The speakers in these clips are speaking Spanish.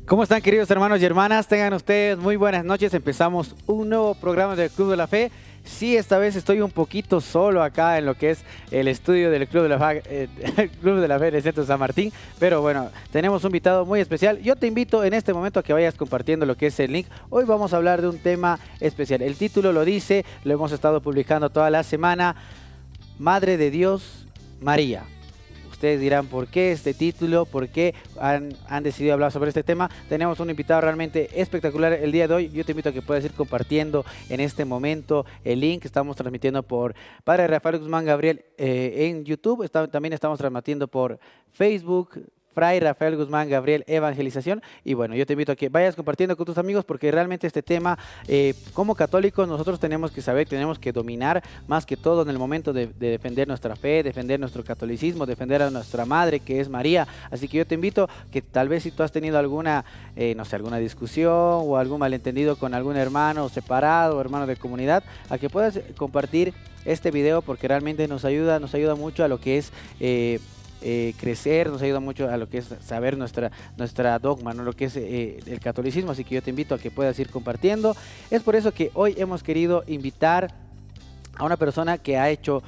¿Cómo están, queridos hermanos y hermanas? Tengan ustedes muy buenas noches. Empezamos un nuevo programa del Club de la Fe. Sí, esta vez estoy un poquito solo acá en lo que es el estudio del Club de la Fe, el Club de la Fe del Centro San Martín. Pero bueno, tenemos un invitado muy especial. Yo te invito en este momento a que vayas compartiendo lo que es el link. Hoy vamos a hablar de un tema especial. El título lo dice, lo hemos estado publicando toda la semana. Madre de Dios, María. Ustedes dirán, ¿por qué este título? ¿Por qué han decidido hablar sobre este tema? Tenemos un invitado realmente espectacular el día de hoy. Yo te invito a que puedas ir compartiendo en este momento el link. Estamos transmitiendo por Padre Rafael Guzmán Gabriel en YouTube. También estamos transmitiendo por Facebook, Fray Rafael Guzmán Gabriel Evangelización. Y bueno, yo te invito a que vayas compartiendo con tus amigos porque realmente este tema, como católicos, nosotros tenemos que saber, tenemos que dominar más que todo en el momento de defender nuestra fe, defender nuestro catolicismo, defender a nuestra madre que es María. Así que yo te invito que tal vez si tú has tenido alguna, no sé, alguna discusión o algún malentendido con algún hermano separado o hermano de comunidad, a que puedas compartir este video porque realmente nos ayuda mucho a lo que es crecer, nos ayuda mucho a lo que es saber nuestra dogma, ¿no? Lo que es el catolicismo, así que yo te invito a que puedas ir compartiendo. Es por eso que hoy hemos querido invitar a una persona que ha hecho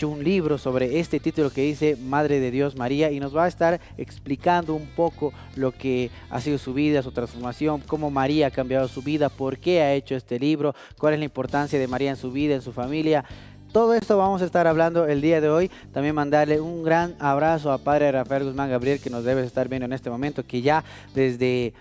un libro sobre este título que dice Madre de Dios María y nos va a estar explicando un poco lo que ha sido su vida, su transformación, cómo María ha cambiado su vida, por qué ha hecho este libro, cuál es la importancia de María en su vida, en su familia. Todo esto vamos a estar hablando el día de hoy. También mandarle un gran abrazo a Padre Rafael Guzmán Gabriel, que nos debe estar viendo en este momento, que ya desde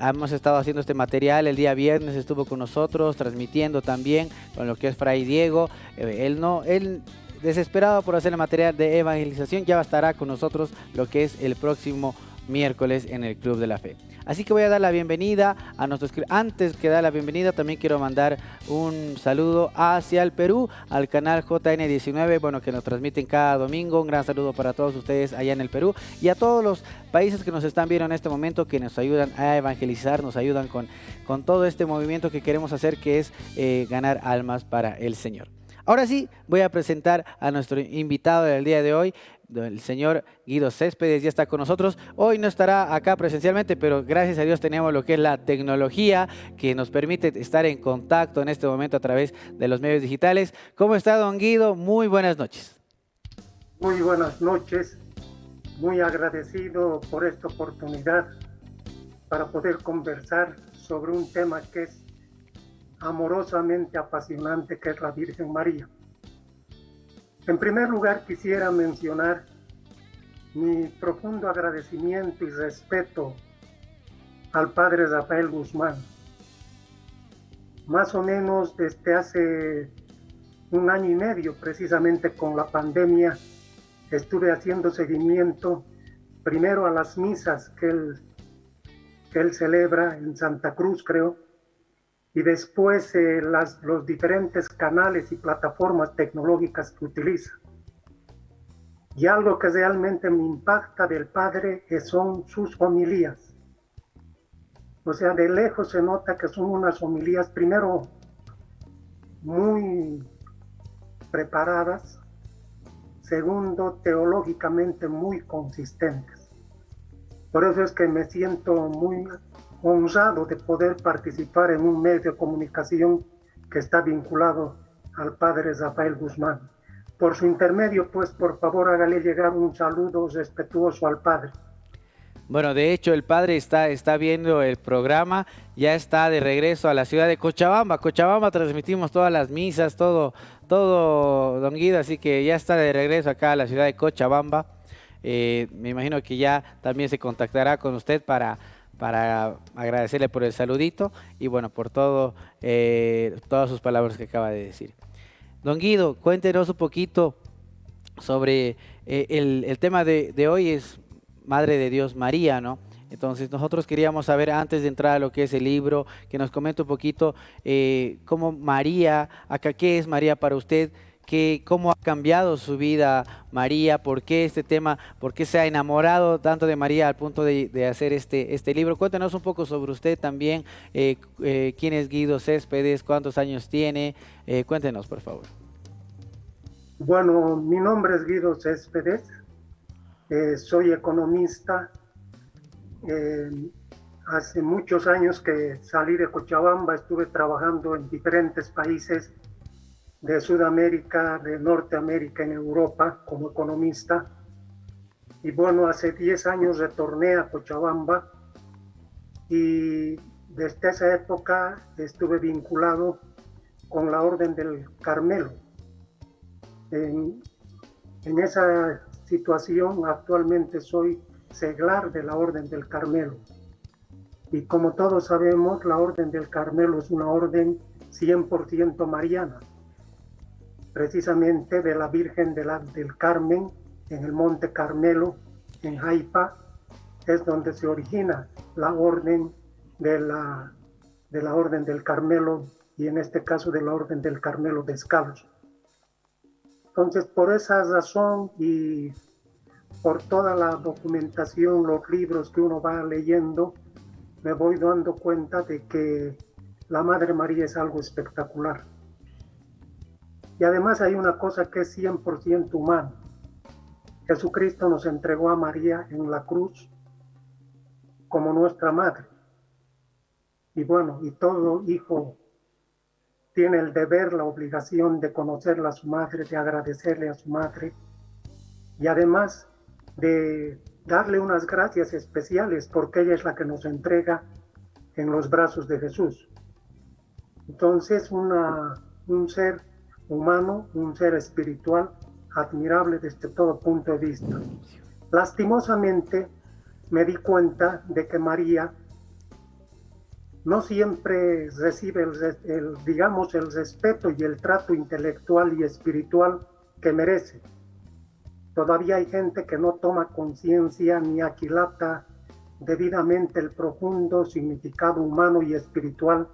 hemos estado haciendo este material. El día viernes estuvo con nosotros, transmitiendo también con lo que es Fray Diego. Él desesperado por hacer el material de evangelización, ya estará con nosotros lo que es el próximo miércoles en el Club de la Fe. Así que voy a dar la bienvenida a nuestros... Antes que dar la bienvenida, también quiero mandar un saludo hacia el Perú, al canal JN19, bueno, que nos transmiten cada domingo. Un gran saludo para todos ustedes allá en el Perú y a todos los países que nos están viendo en este momento, que nos ayudan a evangelizar, nos ayudan con todo este movimiento que queremos hacer, que es ganar almas para el Señor. Ahora sí, voy a presentar a nuestro invitado del día de hoy. El señor Guido Céspedes ya está con nosotros. Hoy no estará acá presencialmente, pero gracias a Dios tenemos lo que es la tecnología que nos permite estar en contacto en este momento a través de los medios digitales. ¿Cómo está, don Guido? Muy buenas noches. Muy buenas noches, muy agradecido por esta oportunidad para poder conversar sobre un tema que es amorosamente apasionante, que es la Virgen María. En primer lugar, quisiera mencionar mi profundo agradecimiento y respeto al Padre Rafael Guzmán. Más o menos desde hace un año y medio, precisamente con la pandemia, estuve haciendo seguimiento primero a las misas que él celebra en Santa Cruz, creo, y después los diferentes canales y plataformas tecnológicas que utiliza. Y algo que realmente me impacta del Padre son sus homilías. O sea, de lejos se nota que son unas homilías, primero, muy preparadas, segundo, teológicamente muy consistentes. Por eso es que me siento muy honrado de poder participar en un medio de comunicación que está vinculado al Padre Rafael Guzmán. Por su intermedio, pues, por favor, hágale llegar un saludo respetuoso al Padre. Bueno, de hecho, el Padre está viendo el programa, ya está de regreso a la ciudad de Cochabamba. Cochabamba transmitimos todas las misas, todo, don Guido, así que ya está de regreso acá a la ciudad de Cochabamba. Me imagino que ya también se contactará con usted para agradecerle por el saludito y bueno, por todo, todas sus palabras que acaba de decir. Don Guido, cuéntenos un poquito sobre el tema de hoy es Madre de Dios María, ¿no? Entonces nosotros queríamos saber, antes de entrar a lo que es el libro, que nos comente un poquito cómo María, acá qué es María para usted, cómo ha cambiado su vida María, por qué este tema, por qué se ha enamorado tanto de María al punto de hacer este libro. Cuéntanos un poco sobre usted también, quién es Guido Céspedes, cuántos años tiene, cuéntenos por favor. Bueno, mi nombre es Guido Céspedes, soy economista, hace muchos años que salí de Cochabamba, estuve trabajando en diferentes países de Sudamérica, de Norteamérica, en Europa, como economista. Y bueno, hace 10 años retorné a Cochabamba y desde esa época estuve vinculado con la Orden del Carmelo. En esa situación actualmente soy seglar de la Orden del Carmelo. Y como todos sabemos, la Orden del Carmelo es una orden 100% mariana, precisamente de la Virgen del Carmen, en el Monte Carmelo, en Haifa, es donde se origina la orden de la Orden del Carmelo, y en este caso de la Orden del Carmelo descalzo. Entonces, por esa razón y por toda la documentación, los libros que uno va leyendo, me voy dando cuenta de que la Madre María es algo espectacular. Y además hay una cosa que es 100% humana. Jesucristo nos entregó a María en la cruz como nuestra madre. Y bueno, y todo hijo tiene el deber, la obligación de conocerla a su madre, de agradecerle a su madre y además de darle unas gracias especiales porque ella es la que nos entrega en los brazos de Jesús. Entonces, un ser humano, un ser espiritual admirable desde todo punto de vista. Lastimosamente, me di cuenta de que María no siempre recibe el respeto y el trato intelectual y espiritual que merece. Todavía hay gente que no toma conciencia ni aquilata debidamente el profundo significado humano y espiritual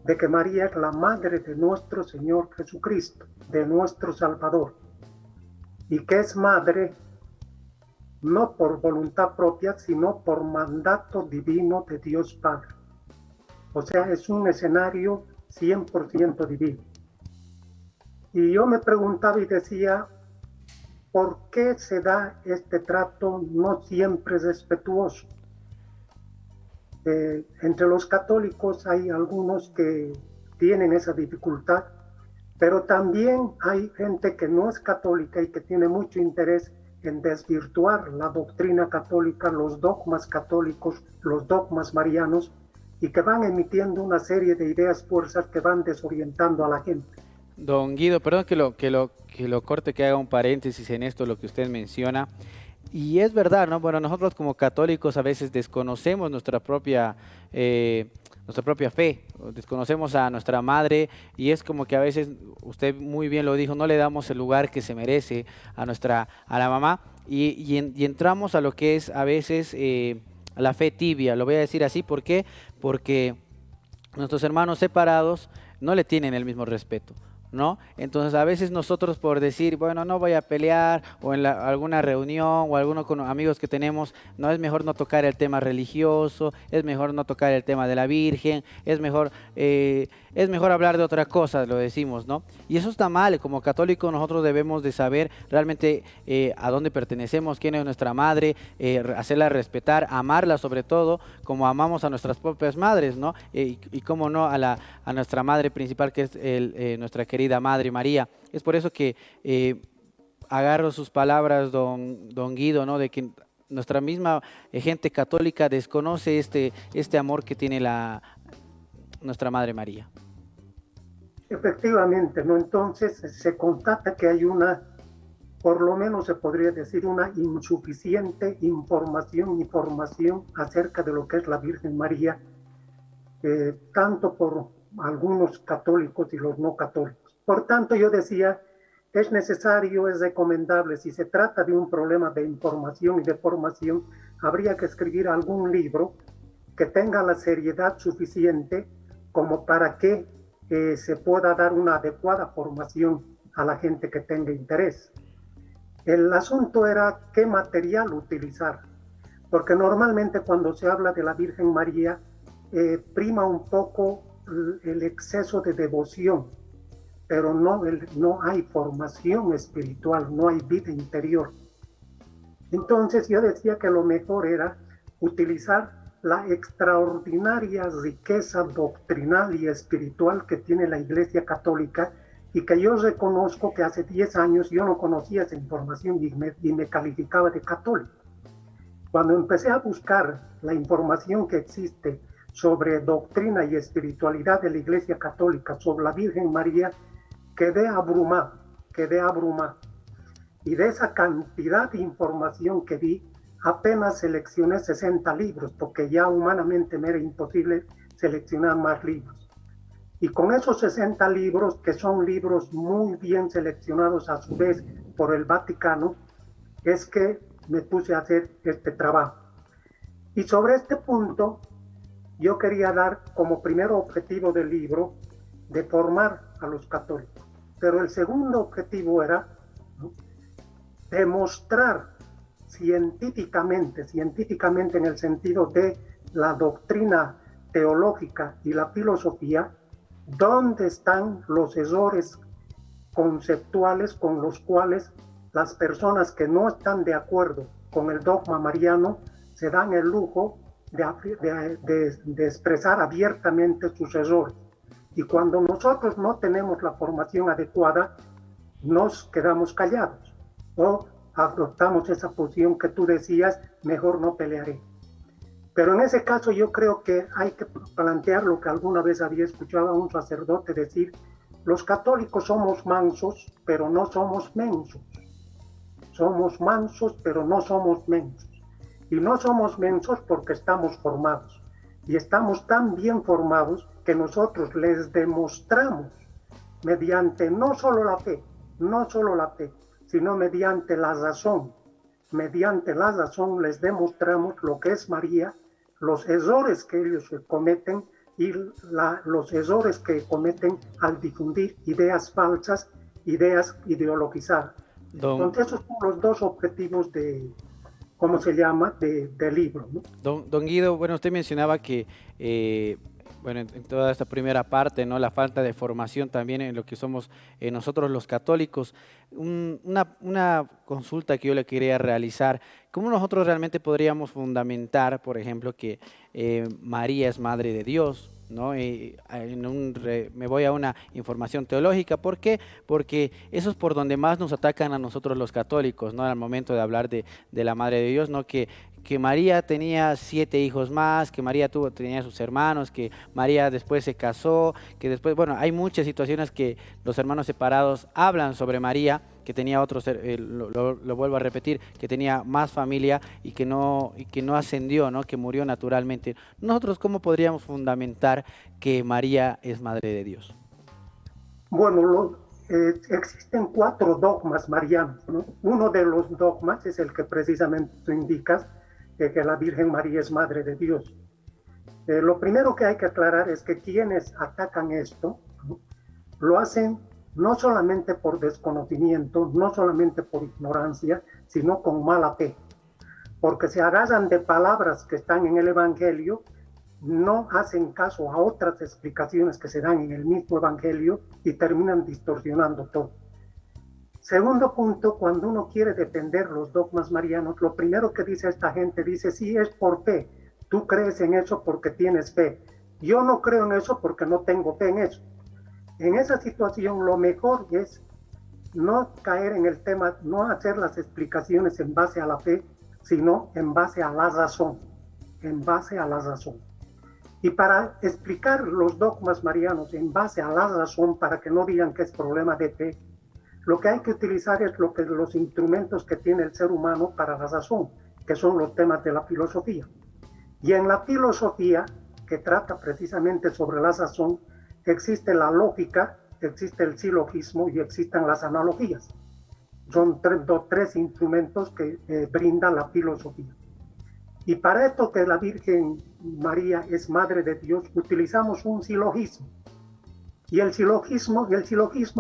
de que María es la madre de nuestro Señor Jesucristo, de nuestro Salvador, y que es madre no por voluntad propia, sino por mandato divino de Dios Padre. O sea, es un escenario 100% divino. Y yo me preguntaba y decía, ¿por qué se da este trato no siempre respetuoso? Entre los católicos hay algunos que tienen esa dificultad, pero también hay gente que no es católica y que tiene mucho interés en desvirtuar la doctrina católica, los dogmas católicos, los dogmas marianos, y que van emitiendo una serie de ideas fuerzas que van desorientando a la gente. Don Guido, perdón que lo corte, que haga un paréntesis en esto, lo que usted menciona. Y es verdad, ¿no? Bueno, nosotros como católicos a veces desconocemos nuestra propia fe, desconocemos a nuestra madre, y es como que a veces, usted muy bien lo dijo, no le damos el lugar que se merece a la mamá, y entramos a lo que es a veces la fe tibia, lo voy a decir así. ¿Por qué? Porque nuestros hermanos separados no le tienen el mismo respeto, ¿no? Entonces a veces nosotros, por decir, bueno, no voy a pelear, o en alguna reunión o alguno con amigos que tenemos, no, es mejor no tocar el tema religioso, es mejor no tocar el tema de la Virgen, es mejor hablar de otra cosa, lo decimos, ¿no? Y eso está mal. Como católicos nosotros debemos de saber realmente a dónde pertenecemos, quién es nuestra madre, hacerla respetar, amarla sobre todo, como amamos a nuestras propias madres, ¿no? Y cómo no a nuestra madre principal, que es nuestra querida Madre María. Es por eso que agarro sus palabras, don Guido, ¿no? De que nuestra misma gente católica desconoce este amor que tiene nuestra Madre María. Efectivamente, ¿no? Entonces se constata que hay por lo menos se podría decir, una insuficiente información y formación acerca de lo que es la Virgen María, tanto por algunos católicos y los no católicos. Por tanto, yo decía, es necesario, es recomendable, si se trata de un problema de información y de formación, habría que escribir algún libro que tenga la seriedad suficiente como para que se pueda dar una adecuada formación a la gente que tenga interés. El asunto era qué material utilizar, porque normalmente cuando se habla de la Virgen María prima un poco el exceso de devoción, pero no hay formación espiritual, no hay vida interior. Entonces yo decía que lo mejor era utilizar la extraordinaria riqueza doctrinal y espiritual que tiene la Iglesia Católica, y que yo reconozco que hace 10 años yo no conocía esa información y me calificaba de católico. Cuando empecé a buscar la información que existe sobre doctrina y espiritualidad de la Iglesia Católica, sobre la Virgen María, quedé abrumado. Y de esa cantidad de información que vi, apenas seleccioné 60 libros, porque ya humanamente me era imposible seleccionar más libros. Y con esos 60 libros, que son libros muy bien seleccionados a su vez por el Vaticano, es que me puse a hacer este trabajo. Y sobre este punto, yo quería dar como primer objetivo del libro de formar a los católicos. Pero el segundo objetivo era, ¿no?, demostrar científicamente en el sentido de la doctrina teológica y la filosofía, dónde están los errores conceptuales con los cuales las personas que no están de acuerdo con el dogma mariano se dan el lujo de expresar abiertamente sus errores. Y cuando nosotros no tenemos la formación adecuada, nos quedamos callados o adoptamos esa posición que tú decías, mejor no pelearé. Pero en ese caso yo creo que hay que plantear lo que alguna vez había escuchado a un sacerdote decir: los católicos somos mansos, pero no somos mensos. Somos mansos, pero no somos mensos. Y no somos mensos porque estamos formados. Y estamos tan bien formados que nosotros les demostramos mediante no solo la fe, sino mediante la razón. Mediante la razón les demostramos lo que es María, los errores que ellos cometen y los errores que cometen al difundir ideas falsas, ideas ideologizadas. Entonces esos son los dos objetivos de, ¿cómo se llama?, del libro, ¿no? Don Guido, bueno, usted mencionaba que bueno, en toda esta primera parte, ¿no?, la falta de formación también en lo que somos nosotros los católicos. Una consulta que yo le quería realizar: ¿cómo nosotros realmente podríamos fundamentar, por ejemplo, que María es Madre de Dios, ¿no? Me voy a una información teológica. ¿Por qué? Porque eso es por donde más nos atacan a nosotros los católicos, ¿no?, al momento de hablar de la Madre de Dios, ¿no? Que María tenía 7 hijos más, que María tenía sus hermanos, que María después se casó, que después, bueno, hay muchas situaciones que los hermanos separados hablan sobre María, que tenía otros, lo vuelvo a repetir, que tenía más familia y que no ascendió, ¿no?, que murió naturalmente. Nosotros, ¿cómo podríamos fundamentar que María es Madre de Dios? Bueno, existen 4 dogmas marianos, ¿no? Uno de los dogmas es el que precisamente tú indicas, que la Virgen María es Madre de Dios. Lo primero que hay que aclarar es que quienes atacan esto, ¿no?, lo hacen no solamente por desconocimiento, no solamente por ignorancia, sino con mala fe, porque se agarran de palabras que están en el Evangelio, no hacen caso a otras explicaciones que se dan en el mismo Evangelio y terminan distorsionando todo. Segundo punto, cuando uno quiere defender los dogmas marianos, lo primero que dice esta gente, dice: sí, es por fe, tú crees en eso porque tienes fe, yo no creo en eso porque no tengo fe en eso. En esa situación lo mejor es no caer en el tema, no hacer las explicaciones en base a la fe, sino en base a la razón, Y para explicar los dogmas marianos en base a la razón, para que no digan que es problema de fe, lo que hay que utilizar es los instrumentos que tiene el ser humano para la razón, que son los temas de la filosofía. Y en la filosofía, que trata precisamente sobre la razón, existe la lógica, existe el silogismo y existen las analogías. Son tres instrumentos que brinda la filosofía. Y para esto, que la Virgen María es Madre de Dios, utilizamos un silogismo. Y el silogismo,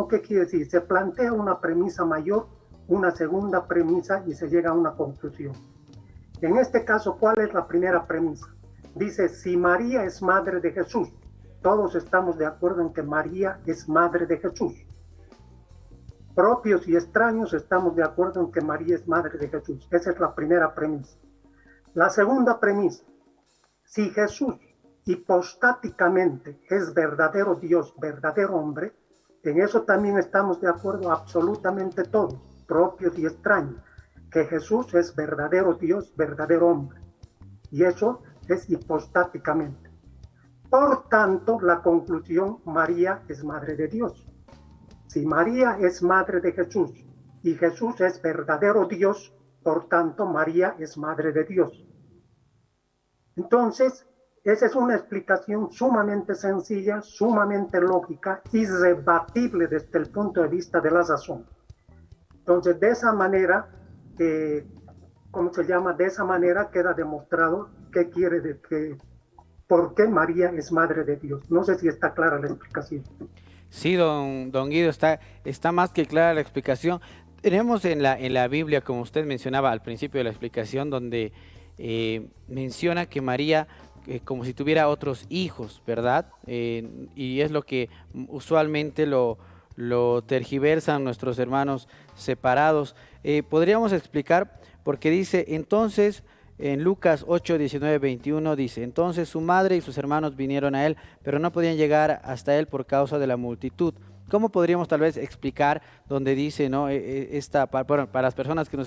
¿qué quiere decir? Se plantea una premisa mayor, una segunda premisa y se llega a una conclusión. En este caso, ¿cuál es la primera premisa? Dice: si María es Madre de Jesús, todos estamos de acuerdo en que María es Madre de Jesús. Propios y extraños estamos de acuerdo en que María es Madre de Jesús. Esa es la primera premisa. La segunda premisa: Si Jesús hipostáticamente es verdadero Dios, verdadero hombre, en eso también estamos de acuerdo absolutamente todos, propios y extraños, que Jesús es verdadero Dios, verdadero hombre. Y eso es hipostáticamente. Por tanto, la conclusión, María es madre de Dios. Si María es madre de Jesús y Jesús es verdadero Dios, por tanto, María es madre de Dios. Entonces, esa es una explicación sumamente sencilla, sumamente lógica, irrebatible desde el punto de vista de la razón. Entonces, de esa manera, ¿cómo se llama? De esa manera queda demostrado qué quiere decir, por qué María es madre de Dios. No sé si está clara la explicación. Sí, don Guido, está más que clara la explicación. Tenemos en la Biblia, como usted mencionaba al principio de la explicación, donde menciona que María, como si tuviera otros hijos, ¿verdad? Y es lo que usualmente lo tergiversan nuestros hermanos separados. Podríamos explicar, porque dice, entonces, en Lucas 8, 19, 21 dice, entonces su madre y sus hermanos vinieron a él, pero no podían llegar hasta él por causa de la multitud. ¿Cómo podríamos tal vez explicar donde dice, ¿no? Bueno, para las personas que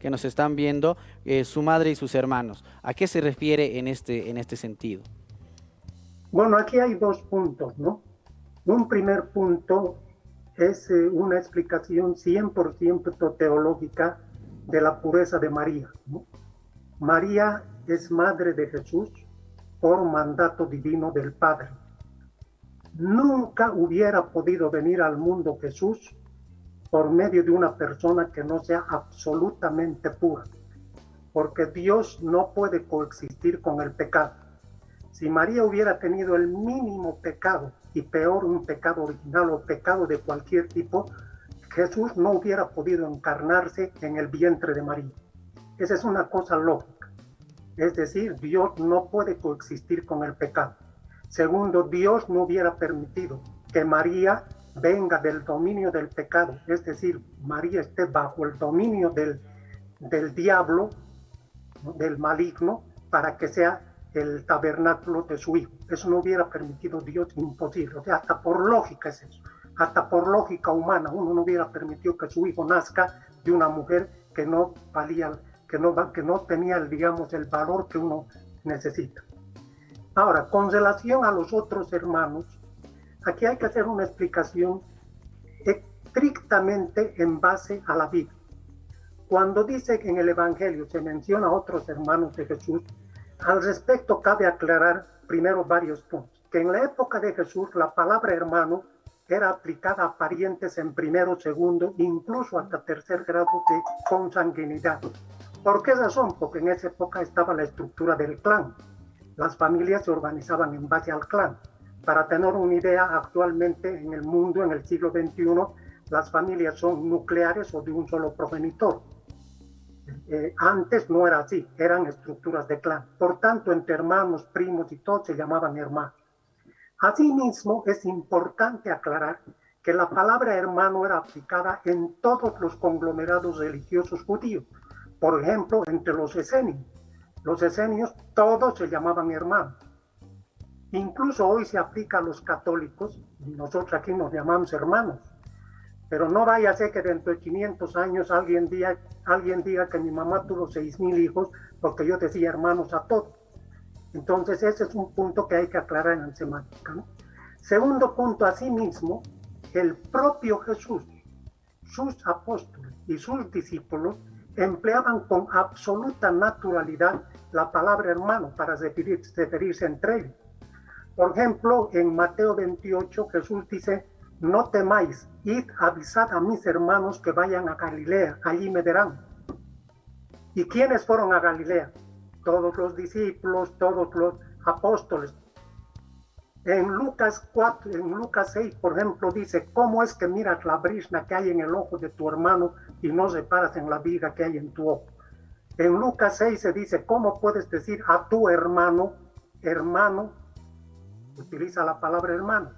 nos están viendo, su madre y sus hermanos? ¿A qué se refiere en este sentido? Bueno, aquí hay dos puntos, ¿no? Un primer punto es una explicación 100% teológica de la pureza de María, ¿no? María es madre de Jesús por mandato divino del Padre. Nunca hubiera podido venir al mundo Jesús por medio de una persona que no sea absolutamente pura, porque Dios no puede coexistir con el pecado. Si María hubiera tenido el mínimo pecado, y peor un pecado original o pecado de cualquier tipo, Jesús no hubiera podido encarnarse en el vientre de María. Esa es una cosa lógica. Es decir, Dios no puede coexistir con el pecado. Segundo, Dios no hubiera permitido que María venga del dominio del pecado, es decir, María esté bajo el dominio del diablo, ¿no? Del maligno, para que sea el tabernáculo de su hijo. Eso no hubiera permitido Dios, imposible. O sea, hasta por lógica es eso. Hasta por lógica humana, uno no hubiera permitido que su hijo nazca de una mujer que no valía, que no tenía, digamos, el valor que uno necesita. Ahora, con relación a los otros hermanos, aquí hay que hacer una explicación estrictamente en base a la Biblia. Cuando dice que en el Evangelio se menciona a otros hermanos de Jesús, al respecto cabe aclarar primero varios puntos. Que en la época de Jesús la palabra hermano era aplicada a parientes en primero, segundo, incluso hasta tercer grado de consanguinidad. ¿Por qué razón? Porque en esa época estaba la estructura del clan. Las familias se organizaban en base al clan. Para tener una idea, actualmente en el mundo, en el siglo XXI, las familias son nucleares o de un solo progenitor. Antes no era así, eran estructuras de clan. Por tanto, entre hermanos, primos y todos se llamaban hermanos. Asimismo, es importante aclarar que la palabra hermano era aplicada en todos los conglomerados religiosos judíos. Por ejemplo, entre los esenios. Los esenios todos se llamaban hermanos. Incluso hoy se aplica a los católicos, y nosotros aquí nos llamamos hermanos. Pero no vaya a ser que dentro de 500 años alguien diga que mi mamá tuvo 6,000 hijos porque yo decía hermanos a todos. Entonces ese es un punto que hay que aclarar en la semántica, ¿no? Segundo punto, asimismo, el propio Jesús, sus apóstoles y sus discípulos empleaban con absoluta naturalidad la palabra hermano para referirse entre ellos. Por ejemplo, en Mateo 28 Jesús dice: no temáis, id, avisad a mis hermanos que vayan a Galilea, allí me verán. ¿Y quiénes fueron a Galilea? Todos los discípulos, todos los apóstoles. En Lucas 6, por ejemplo, dice: ¿cómo es que miras la brizna que hay en el ojo de tu hermano y no reparas en la viga que hay en tu ojo? En Lucas 6 se dice: ¿cómo puedes decir a tu hermano, hermano? Utiliza la palabra hermano.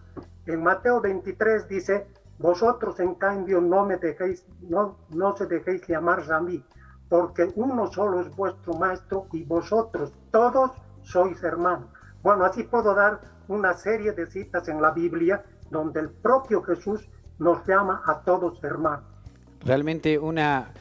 En Mateo 23 dice: vosotros en cambio no se dejéis llamar Rabí, porque uno solo es vuestro maestro y vosotros todos sois hermanos. Bueno, así puedo dar una serie de citas en la Biblia donde el propio Jesús nos llama a todos hermanos. Realmente una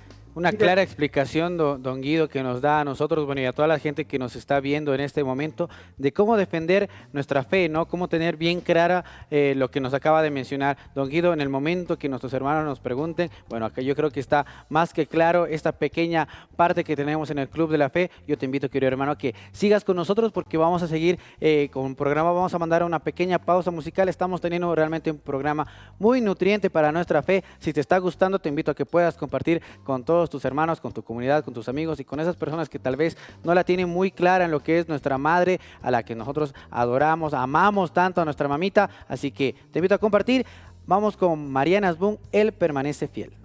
clara explicación, don Guido, que nos da a nosotros, bueno, y a toda la gente que nos está viendo en este momento, de cómo defender nuestra fe, ¿no? Cómo tener bien clara lo que nos acaba de mencionar don Guido. En el momento que nuestros hermanos nos pregunten, bueno, acá yo creo que está más que claro esta pequeña parte que tenemos en el Club de la Fe. Yo te invito, querido hermano, a que sigas con nosotros porque vamos a seguir con un programa. Vamos a mandar una pequeña pausa musical. Estamos teniendo realmente un programa muy nutriente para nuestra fe. Si te está gustando, te invito a que puedas compartir con todos tus hermanos, con tu comunidad, con tus amigos y con esas personas que tal vez no la tienen muy clara en lo que es nuestra madre, a la que nosotros adoramos, amamos tanto a nuestra mamita. Así que te invito a compartir. Vamos con Mariana Asbun, Él permanece fiel.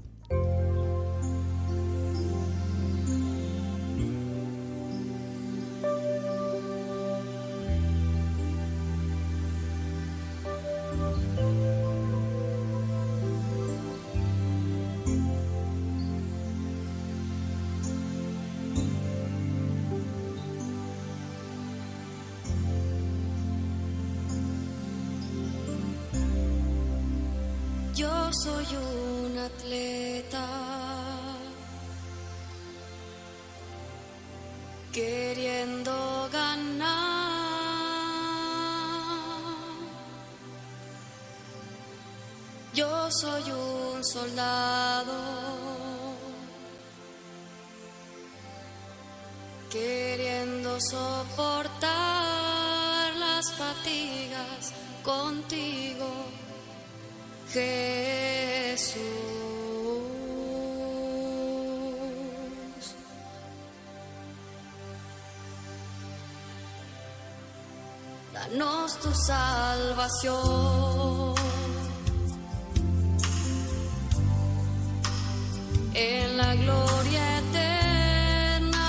Yo soy un atleta queriendo ganar. Yo soy un soldado queriendo soportar las fatigas contigo, Jesús. Danos tu salvación en la gloria eterna.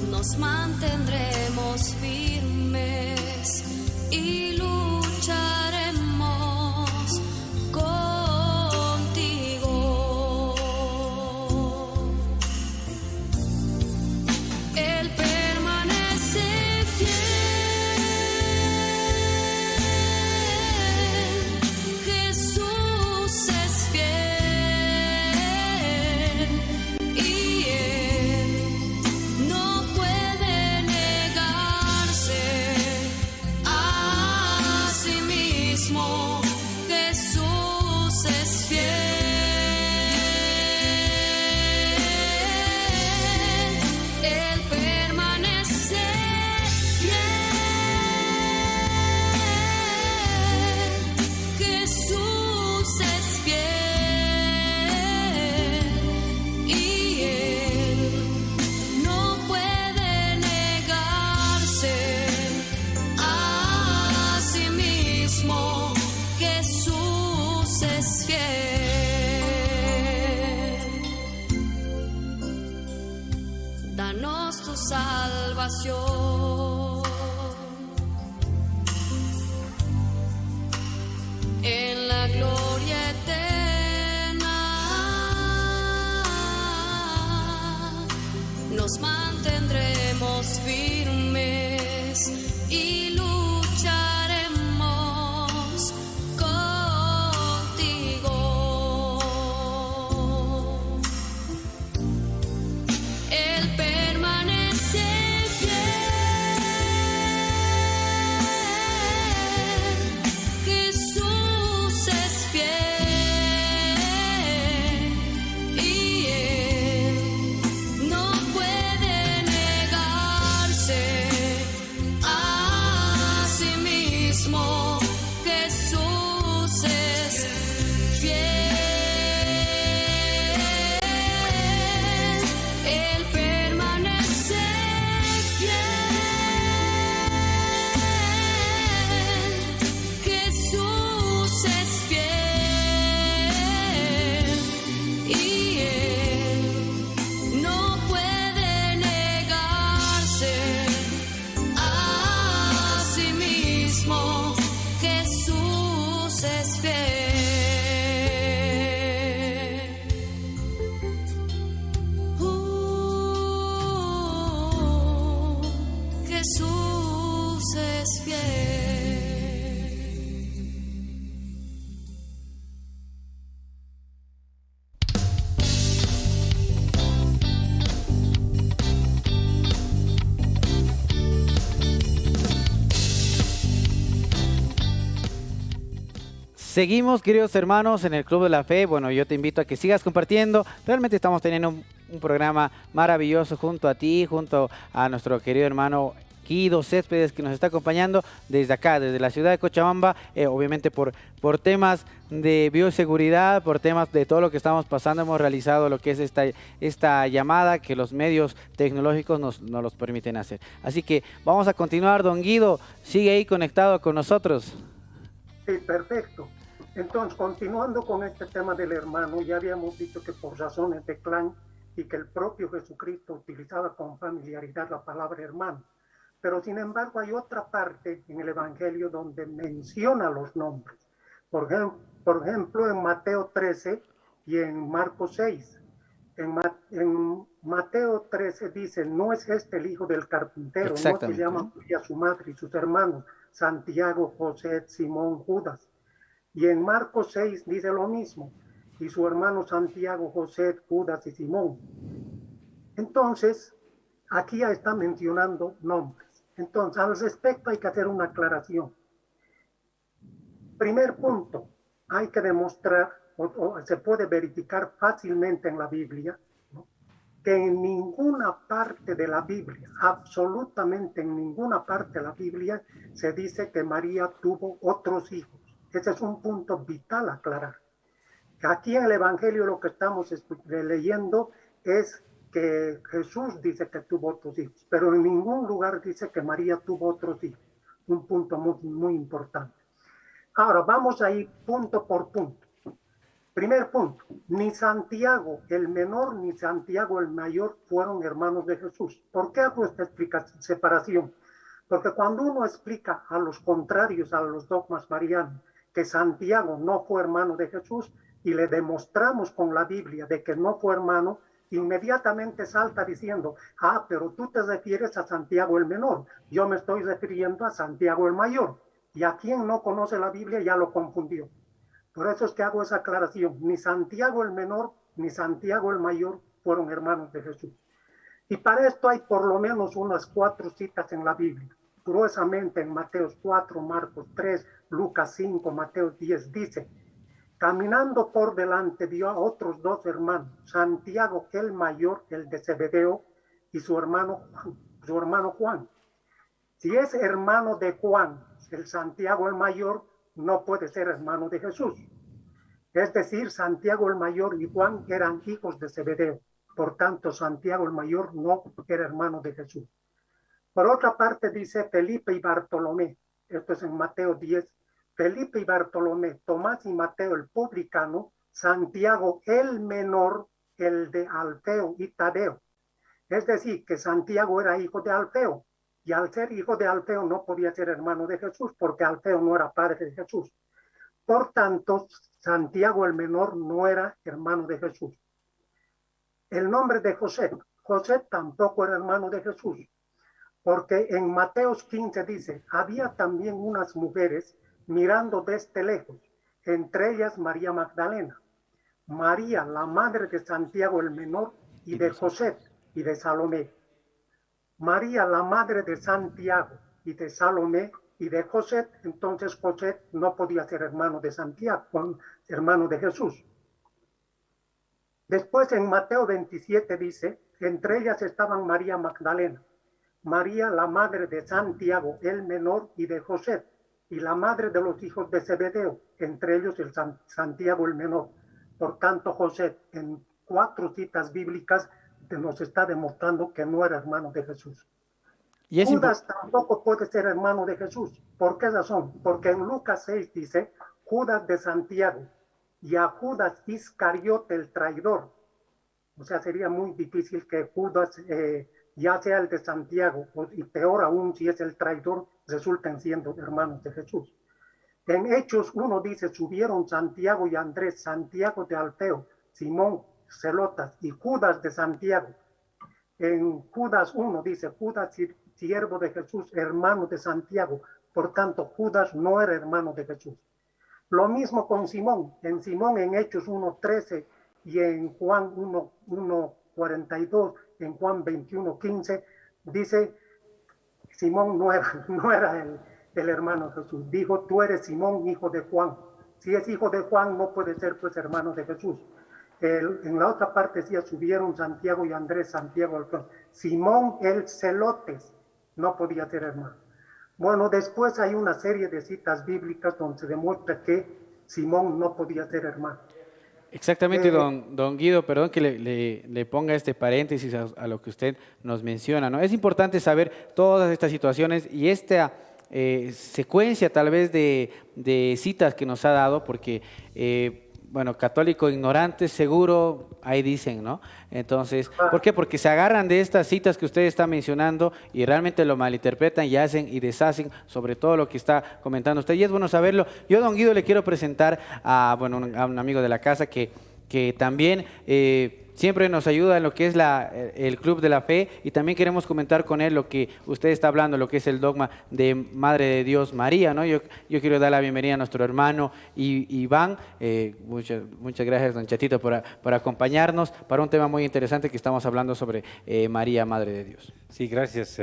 Nos mantendremos firmes y lucharemos contigo. Él permanece fiel. Jesús es fiel y Él no puede negarse a sí mismo. Jesús es fiel. Él permanece fiel. Jesús es fiel y Él no puede negarse a sí mismo. Jesús es fiel. Danos tu salvación en la gloria eterna. Nos mantendremos firmes y lucharemos contigo. Él permanece fiel. Seguimos, queridos hermanos, en el Club de la Fe. Bueno, yo te invito a que sigas compartiendo. Realmente estamos teniendo un programa maravilloso junto a ti, junto a nuestro querido hermano Guido Céspedes, que nos está acompañando desde acá, desde la ciudad de Cochabamba, obviamente por temas de bioseguridad, por temas de todo lo que estamos pasando, hemos realizado lo que es esta llamada que los medios tecnológicos nos los permiten hacer. Así que vamos a continuar, don Guido, sigue ahí conectado con nosotros. Sí, perfecto. Entonces, continuando con este tema del hermano, ya habíamos dicho que por razones de clan y que el propio Jesucristo utilizaba con familiaridad la palabra hermano. Pero sin embargo hay otra parte en el Evangelio donde menciona los nombres. Por ejemplo, en Mateo 13 y en Marcos 6. En Mateo 13 dice, no es este el hijo del carpintero, no se llama María su madre y sus hermanos, Santiago, José, Simón, Judas. Y en Marcos 6 dice lo mismo, y su hermano Santiago, José, Judas y Simón. Entonces, aquí ya está mencionando nombres. Entonces, al respecto hay que hacer una aclaración. Primer punto, hay que demostrar, o se puede verificar fácilmente en la Biblia, ¿no?, que en ninguna parte de la Biblia, absolutamente en ninguna parte de la Biblia, se dice que María tuvo otros hijos. Ese es un punto vital a aclarar. Aquí en el Evangelio lo que estamos leyendo es que Jesús dice que tuvo otros hijos, pero en ningún lugar dice que María tuvo otros hijos. Un punto muy, muy importante. Ahora, vamos a ir punto por punto. Primer punto, ni Santiago el menor ni Santiago el mayor fueron hermanos de Jesús. ¿Por qué hago esta separación? Porque cuando uno explica a los contrarios a los dogmas marianos que Santiago no fue hermano de Jesús y le demostramos con la Biblia de que no fue hermano, inmediatamente salta diciendo, pero tú te refieres a Santiago el menor, yo me estoy refiriendo a Santiago el mayor. Y a quien no conoce la Biblia ya lo confundió. Por eso es que hago esa aclaración. Ni Santiago el menor ni Santiago el mayor fueron hermanos de Jesús. Y para esto hay por lo menos unas 4 citas en la Biblia. Gruesamente en Mateo 4, Marcos 3, Lucas 5, Mateo 10 dice, caminando por delante vio a otros 2 hermanos, Santiago el mayor, el de Zebedeo, y su hermano Juan. Si es hermano de Juan, el Santiago el mayor, no puede ser hermano de Jesús. Es decir, Santiago el mayor y Juan eran hijos de Zebedeo. Por tanto, Santiago el mayor no era hermano de Jesús. Por otra parte dice Felipe y Bartolomé. Esto es en Mateo 10. Felipe y Bartolomé, Tomás y Mateo el publicano, Santiago el menor, el de Alfeo y Tadeo. Es decir, que Santiago era hijo de Alfeo. Y al ser hijo de Alfeo no podía ser hermano de Jesús porque Alfeo no era padre de Jesús. Por tanto, Santiago el menor no era hermano de Jesús. El nombre de José. José tampoco era hermano de Jesús. Porque en Mateos 15 dice, había también unas mujeres mirando desde lejos, entre ellas María Magdalena, María, la madre de Santiago el menor y de José y de Salomé. María, la madre de Santiago y de Salomé y de José, entonces José no podía ser hermano de Santiago, hermano de Jesús. Después en Mateo 27 dice, entre ellas estaban María Magdalena, María, la madre de Santiago el menor y de José, y la madre de los hijos de Zebedeo, entre ellos el Santiago el menor. Por tanto, José, en 4 citas bíblicas, nos está demostrando que no era hermano de Jesús. Judas tampoco puede ser hermano de Jesús. ¿Por qué razón? Porque en Lucas 6 dice, Judas de Santiago, y a Judas Iscariote el traidor. O sea, sería muy difícil que Judas, ya sea el de Santiago, y peor aún si es el traidor, resulten siendo hermanos de Jesús. En Hechos 1 dice, subieron Santiago y Andrés, Santiago de Alfeo, Simón Celotas y Judas de Santiago. En Judas 1 dice, Judas, siervo de Jesús, hermano de Santiago. Por tanto, Judas no era hermano de Jesús. Lo mismo con Simón. En Simón, en Hechos 1:13 y en Juan 1:42, en Juan 21:15, dice, Simón no era el hermano de Jesús. Dijo, tú eres Simón, hijo de Juan. Si es hijo de Juan, no puede ser pues hermano de Jesús. En la otra parte sí subieron Santiago y Andrés, Santiago, Simón el Celotes, no podía ser hermano. Bueno, después hay una serie de citas bíblicas donde se demuestra que Simón no podía ser hermano. Exactamente, don Guido, perdón que le ponga este paréntesis a lo que usted nos menciona, ¿no? Es importante saber todas estas situaciones y esta secuencia tal vez de citas que nos ha dado, porque, bueno, católico ignorante seguro, ahí dicen, ¿no? Entonces, ¿por qué? Porque se agarran de estas citas que usted está mencionando y realmente lo malinterpretan y hacen y deshacen sobre todo lo que está comentando usted. Y es bueno saberlo. Yo, don Guido, le quiero presentar a, bueno, a un amigo de la casa que también siempre nos ayuda en lo que es el Club de la Fe, y también queremos comentar con él lo que usted está hablando, lo que es el dogma de Madre de Dios María, ¿no? Yo quiero dar la bienvenida a nuestro hermano Iván. Muchas gracias, don Chatito, por acompañarnos para un tema muy interesante que estamos hablando sobre María, Madre de Dios. Sí, gracias.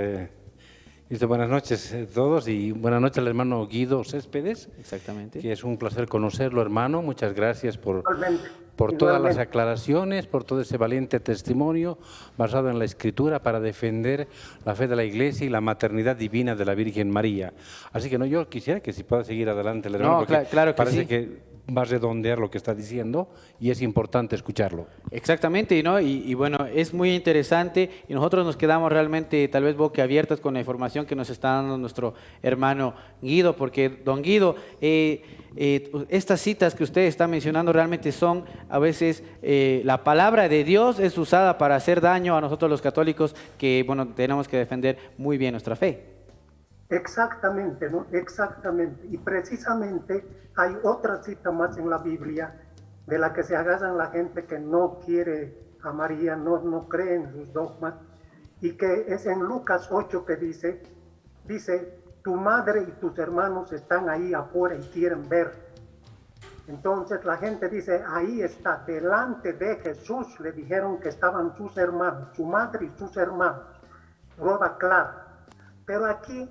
Buenas noches a todos y buenas noches al hermano Guido Céspedes. Exactamente. Que es un placer conocerlo, hermano. Muchas gracias por Igualmente. todas las aclaraciones, por todo ese valiente testimonio basado en la Escritura para defender la fe de la Iglesia y la maternidad divina de la Virgen María. Así que no, yo quisiera que si pueda seguir adelante el hermano, No, porque claro que parece sí. que va a redondear lo que está diciendo y es importante escucharlo. Exactamente, ¿no? Y bueno, es muy interesante y nosotros nos quedamos realmente tal vez boquiabiertas con la información que nos está dando nuestro hermano Guido, porque don Guido, estas citas que usted está mencionando realmente son a veces la palabra de Dios es usada para hacer daño a nosotros los católicos que, bueno, tenemos que defender muy bien nuestra fe. Exactamente, ¿no? Exactamente. Y precisamente hay otra cita más en la Biblia de la que se agarran la gente que no quiere a María, no cree en sus dogmas, y que es en Lucas 8 que dice, tu madre y tus hermanos están ahí afuera y quieren ver. Entonces la gente dice, ahí está, delante de Jesús le dijeron que estaban sus hermanos, su madre y sus hermanos. Prueba clara. Pero aquí,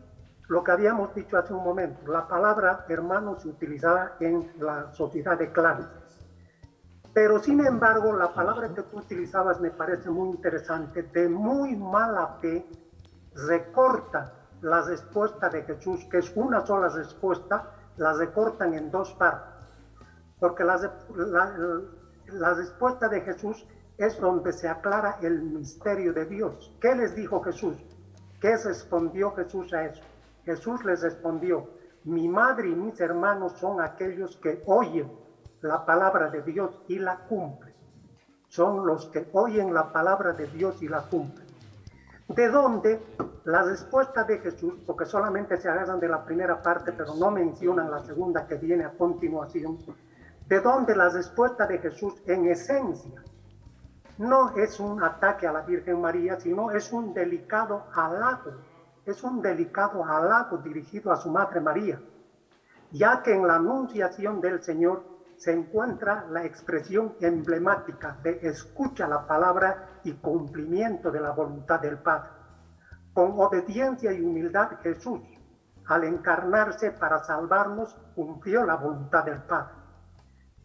lo que habíamos dicho hace un momento, la palabra hermano se utilizaba en la sociedad de clanes. Pero sin embargo, la palabra que tú utilizabas me parece muy interesante, de muy mala fe, recorta la respuesta de Jesús, que es una sola respuesta, la recortan en dos partes. Porque la respuesta de Jesús es donde se aclara el misterio de Dios. ¿Qué les dijo Jesús? ¿Qué respondió Jesús a eso? Jesús les respondió, mi madre y mis hermanos son aquellos que oyen la palabra de Dios y la cumplen. Son los que oyen la palabra de Dios y la cumplen. ¿De dónde? La respuesta de Jesús, porque solamente se agarran de la primera parte, pero no mencionan la segunda que viene a continuación. ¿De dónde la respuesta de Jesús en esencia? No es un ataque a la Virgen María, sino es un delicado halago. Es un delicado halago dirigido a su Madre María, ya que en la anunciación del Señor se encuentra la expresión emblemática de escucha la palabra y cumplimiento de la voluntad del Padre. Con obediencia y humildad Jesús, al encarnarse para salvarnos, cumplió la voluntad del Padre.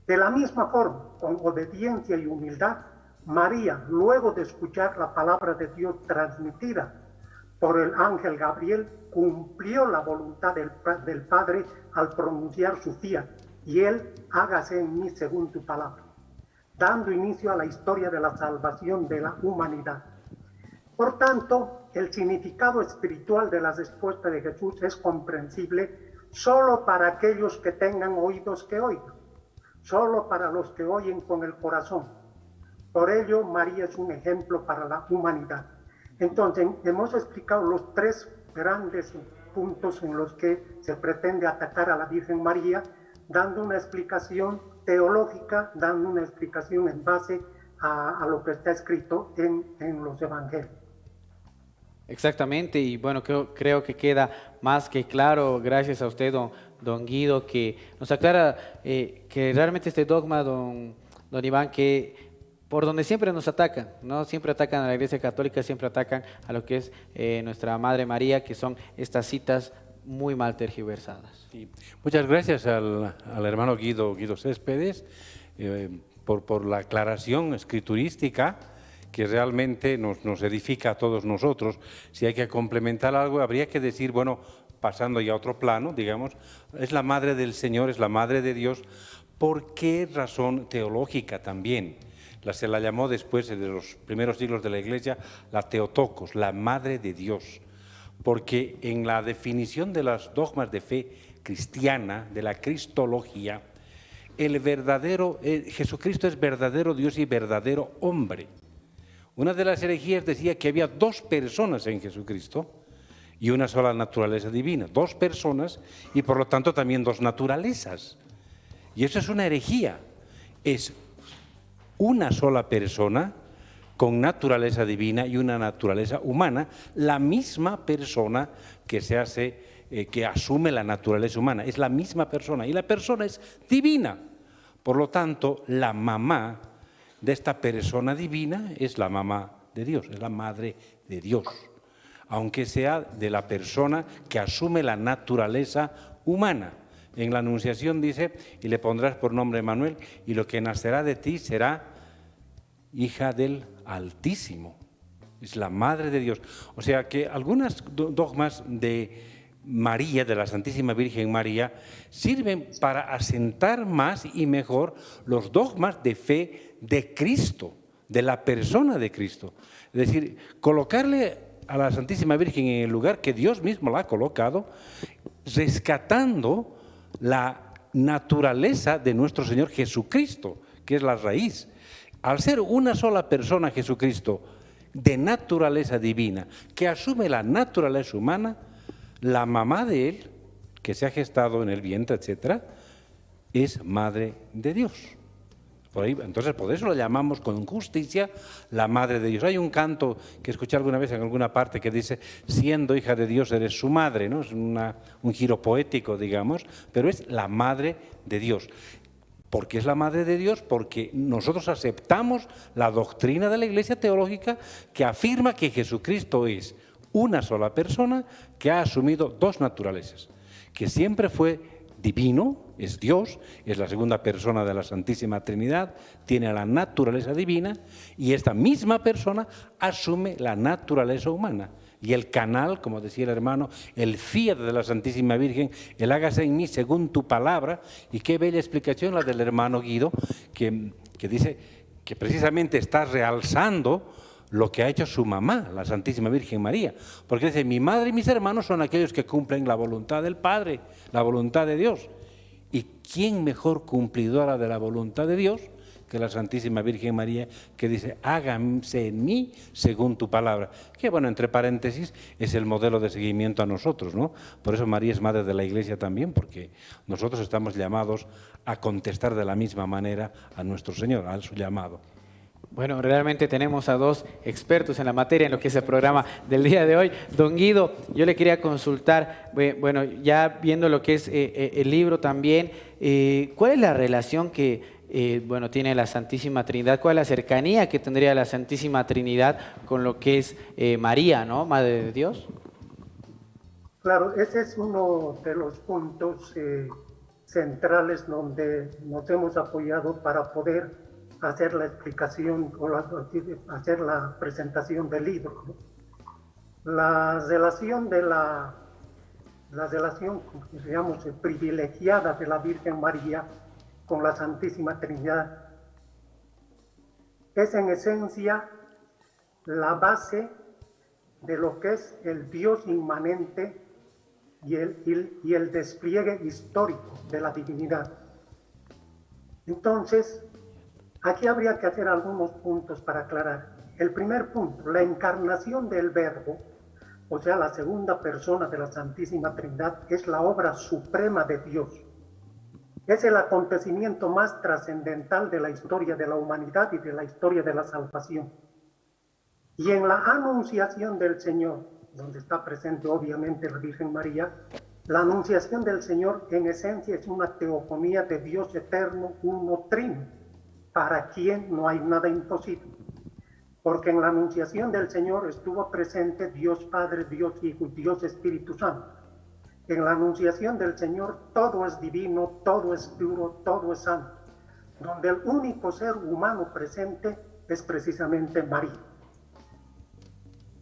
De la misma forma, con obediencia y humildad, María, luego de escuchar la palabra de Dios transmitida por el ángel Gabriel, cumplió la voluntad del Padre al pronunciar su fiat, y él hágase en mí según tu palabra, dando inicio a la historia de la salvación de la humanidad. Por tanto, el significado espiritual de la respuesta de Jesús es comprensible solo para aquellos que tengan oídos que oigan, solo para los que oyen con el corazón. Por ello, María es un ejemplo para la humanidad. Entonces, hemos explicado los tres grandes puntos en los que se pretende atacar a la Virgen María, dando una explicación teológica, dando una explicación en base a lo que está escrito en los evangelios. Exactamente, y bueno, creo que queda más que claro, gracias a usted, don Guido, que nos aclara que realmente este dogma, don Iván, que por donde siempre nos atacan, ¿no? Siempre atacan a la Iglesia Católica, siempre atacan a lo que es nuestra Madre María, que son estas citas muy mal tergiversadas. Sí. Muchas gracias al hermano Guido Céspedes por la aclaración escriturística que realmente nos edifica a todos nosotros. Si hay que complementar algo, habría que decir, bueno, pasando ya a otro plano, digamos, es la madre del Señor, es la madre de Dios. ¿Por qué razón teológica también? Se la llamó después, de los primeros siglos de la Iglesia, la Theotokos, la madre de Dios. Porque en la definición de los dogmas de fe cristiana, de la cristología, Jesucristo es verdadero Dios y verdadero hombre. Una de las herejías decía que había dos personas en Jesucristo y una sola naturaleza divina, dos personas y por lo tanto también dos naturalezas. Y eso es una herejía, es una sola persona con naturaleza divina y una naturaleza humana, la misma persona que asume la naturaleza humana, es la misma persona y la persona es divina. Por lo tanto, la mamá de esta persona divina es la mamá de Dios, es la madre de Dios, aunque sea de la persona que asume la naturaleza humana. En la Anunciación dice, y le pondrás por nombre Emmanuel, y lo que nacerá de ti será hija del Altísimo. Es la madre de Dios. O sea que algunos dogmas de María, de la Santísima Virgen María, sirven para asentar más y mejor los dogmas de fe de Cristo, de la persona de Cristo. Es decir, colocarle a la Santísima Virgen en el lugar que Dios mismo la ha colocado, rescatando la naturaleza de nuestro Señor Jesucristo, que es la raíz. Al ser una sola persona Jesucristo, de naturaleza divina, que asume la naturaleza humana, la mamá de Él, que se ha gestado en el vientre, etcétera, es madre de Dios. Entonces, por eso lo llamamos con justicia la madre de Dios. Hay un canto que escuché alguna vez en alguna parte que dice, siendo hija de Dios eres su madre, ¿no? Es un giro poético, digamos, pero es la madre de Dios. ¿Por qué es la madre de Dios? Porque nosotros aceptamos la doctrina de la Iglesia teológica que afirma que Jesucristo es una sola persona que ha asumido dos naturalezas, que siempre fue divino, es Dios, es la segunda persona de la Santísima Trinidad, tiene la naturaleza divina y esta misma persona asume la naturaleza humana. Y el canal, como decía el hermano, el fiat de la Santísima Virgen, el hágase en mí según tu palabra. Y qué bella explicación la del hermano Guido, que dice que precisamente está realzando lo que ha hecho su mamá, la Santísima Virgen María. Porque dice, mi madre y mis hermanos son aquellos que cumplen la voluntad del Padre, la voluntad de Dios. ¿Y quién mejor cumplidora de la voluntad de Dios que la Santísima Virgen María, que dice, hágase en mí según tu palabra? Que, bueno, entre paréntesis, es el modelo de seguimiento a nosotros, ¿no? Por eso María es madre de la Iglesia también, porque nosotros estamos llamados a contestar de la misma manera a nuestro Señor, a su llamado. Bueno, realmente tenemos a dos expertos en la materia en lo que es el programa del día de hoy. Don Guido, yo le quería consultar, bueno, ya viendo lo que es el libro también, ¿cuál es la relación que tiene la Santísima Trinidad? ¿Cuál es la cercanía que tendría la Santísima Trinidad con lo que es María, ¿no? Madre de Dios? Claro, ese es uno de los puntos centrales donde nos hemos apoyado para poder hacer la explicación o hacer la presentación del libro, ¿no? La relación digamos, privilegiada de la Virgen María con la Santísima Trinidad es en esencia la base de lo que es el Dios inmanente y el despliegue histórico de la divinidad. Entonces, aquí habría que hacer algunos puntos para aclarar. El primer punto, la encarnación del Verbo, o sea, la segunda persona de la Santísima Trinidad, es la obra suprema de Dios. Es el acontecimiento más trascendental de la historia de la humanidad y de la historia de la salvación. Y en la anunciación del Señor, donde está presente obviamente la Virgen María, la anunciación del Señor en esencia es una teofonía de Dios eterno, uno trino, para quien no hay nada imposible. Porque en la anunciación del Señor estuvo presente Dios Padre, Dios Hijo y Dios Espíritu Santo. En la anunciación del Señor todo es divino, todo es puro, todo es santo, donde el único ser humano presente es precisamente María.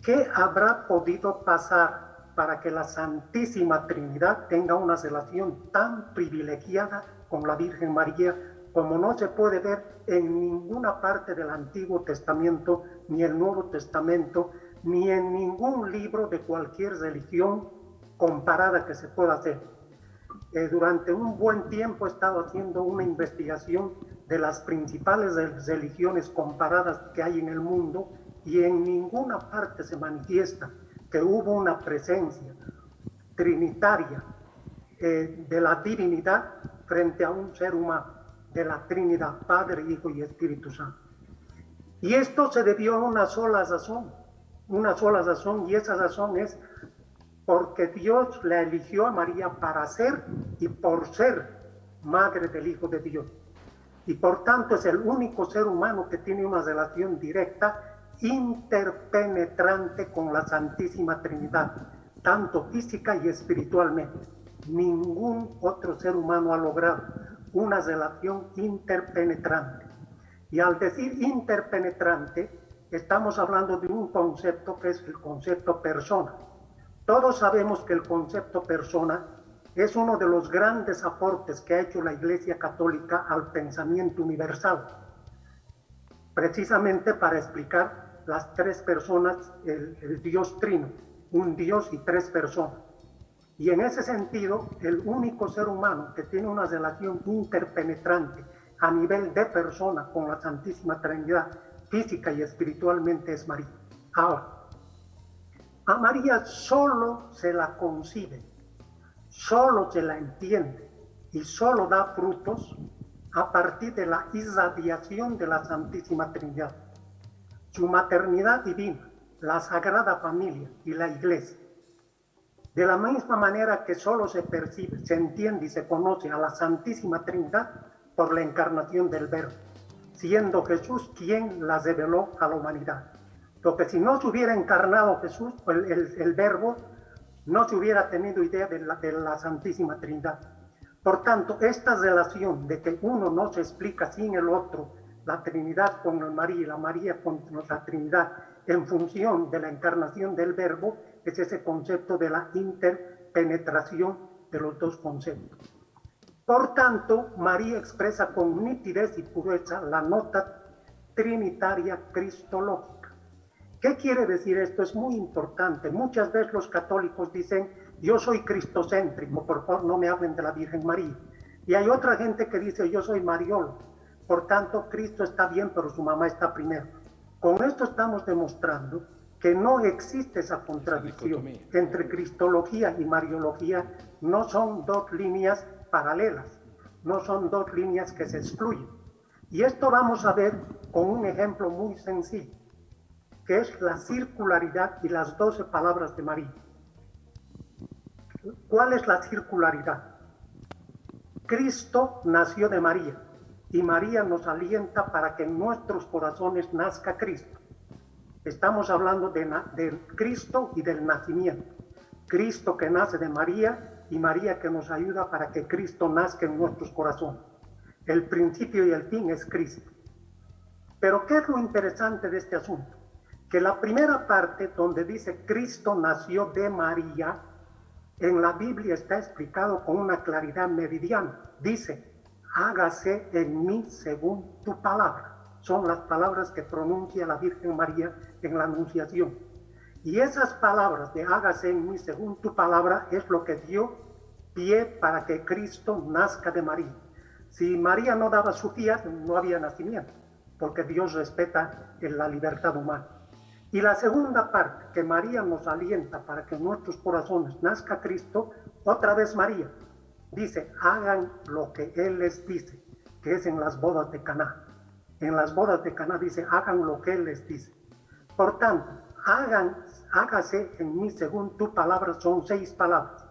¿Qué habrá podido pasar para que la Santísima Trinidad tenga una relación tan privilegiada con la Virgen María como no se puede ver en ninguna parte del Antiguo Testamento, ni el Nuevo Testamento, ni en ningún libro de cualquier religión comparada que se pueda hacer? Durante un buen tiempo he estado haciendo una investigación de las principales religiones comparadas que hay en el mundo, y en ninguna parte se manifiesta que hubo una presencia trinitaria de la divinidad frente a un ser humano, de la Trinidad, Padre, Hijo y Espíritu Santo. Y esto se debió a una sola razón, y esa razón es porque Dios la eligió a María para ser y por ser madre del Hijo de Dios. Y por tanto es el único ser humano que tiene una relación directa, interpenetrante con la Santísima Trinidad, tanto física y espiritualmente. Ningún otro ser humano ha logrado una relación interpenetrante. Y al decir interpenetrante, estamos hablando de un concepto que es el concepto persona. Todos sabemos que el concepto persona es uno de los grandes aportes que ha hecho la Iglesia Católica al pensamiento universal, precisamente para explicar las tres personas, el Dios Trino, un Dios y tres personas. Y en ese sentido, el único ser humano que tiene una relación interpenetrante a nivel de persona con la Santísima Trinidad, física y espiritualmente, es María. Ahora, a María solo se la concibe, solo se la entiende y solo da frutos a partir de la irradiación de la Santísima Trinidad. Su maternidad divina, la Sagrada Familia y la Iglesia. De la misma manera que solo se percibe, se entiende y se conoce a la Santísima Trinidad por la encarnación del Verbo, siendo Jesús quien la reveló a la humanidad. Porque si no se hubiera encarnado Jesús, el Verbo, no se hubiera tenido idea de la Santísima Trinidad. Por tanto, esta relación de que uno no se explica sin el otro, la Trinidad con el María y la María con la Trinidad, en función de la encarnación del Verbo, es ese concepto de la interpenetración de los dos conceptos. Por tanto, María expresa con nitidez y pureza la nota trinitaria cristológica. ¿Qué quiere decir esto? Es muy importante. Muchas veces los católicos dicen, yo soy cristocéntrico, por favor no me hablen de la Virgen María. Y hay otra gente que dice, yo soy mariólogo, por tanto Cristo está bien, pero su mamá está primero. Con esto estamos demostrando que no existe esa contradicción entre cristología y mariología. No son dos líneas paralelas, no son dos líneas que se excluyen. Y esto vamos a ver con un ejemplo muy sencillo, que es la circularidad y las 12 palabras de María. ¿Cuál es la circularidad? Cristo nació de María y María nos alienta para que en nuestros corazones nazca Cristo. Estamos hablando de Cristo y del nacimiento. Cristo que nace de María y María que nos ayuda para que Cristo nazca en nuestros corazones. El principio y el fin es Cristo. Pero ¿qué es lo interesante de este asunto? Que la primera parte donde dice Cristo nació de María, en la Biblia está explicado con una claridad meridiana. Dice, hágase en mí según tu palabra. Son las palabras que pronuncia la Virgen María en la Anunciación. Y esas palabras de hágase en mí según tu palabra es lo que dio pie para que Cristo nazca de María. Si María no daba su fiat, no había nacimiento, porque Dios respeta en la libertad humana. Y la segunda parte, que María nos alienta para que en nuestros corazones nazca Cristo, otra vez María dice, hagan lo que Él les dice, que es en las bodas de Caná. En las bodas de Caná dice, hagan lo que Él les dice. Por tanto, hágase en mí según tu palabra, son 6 palabras.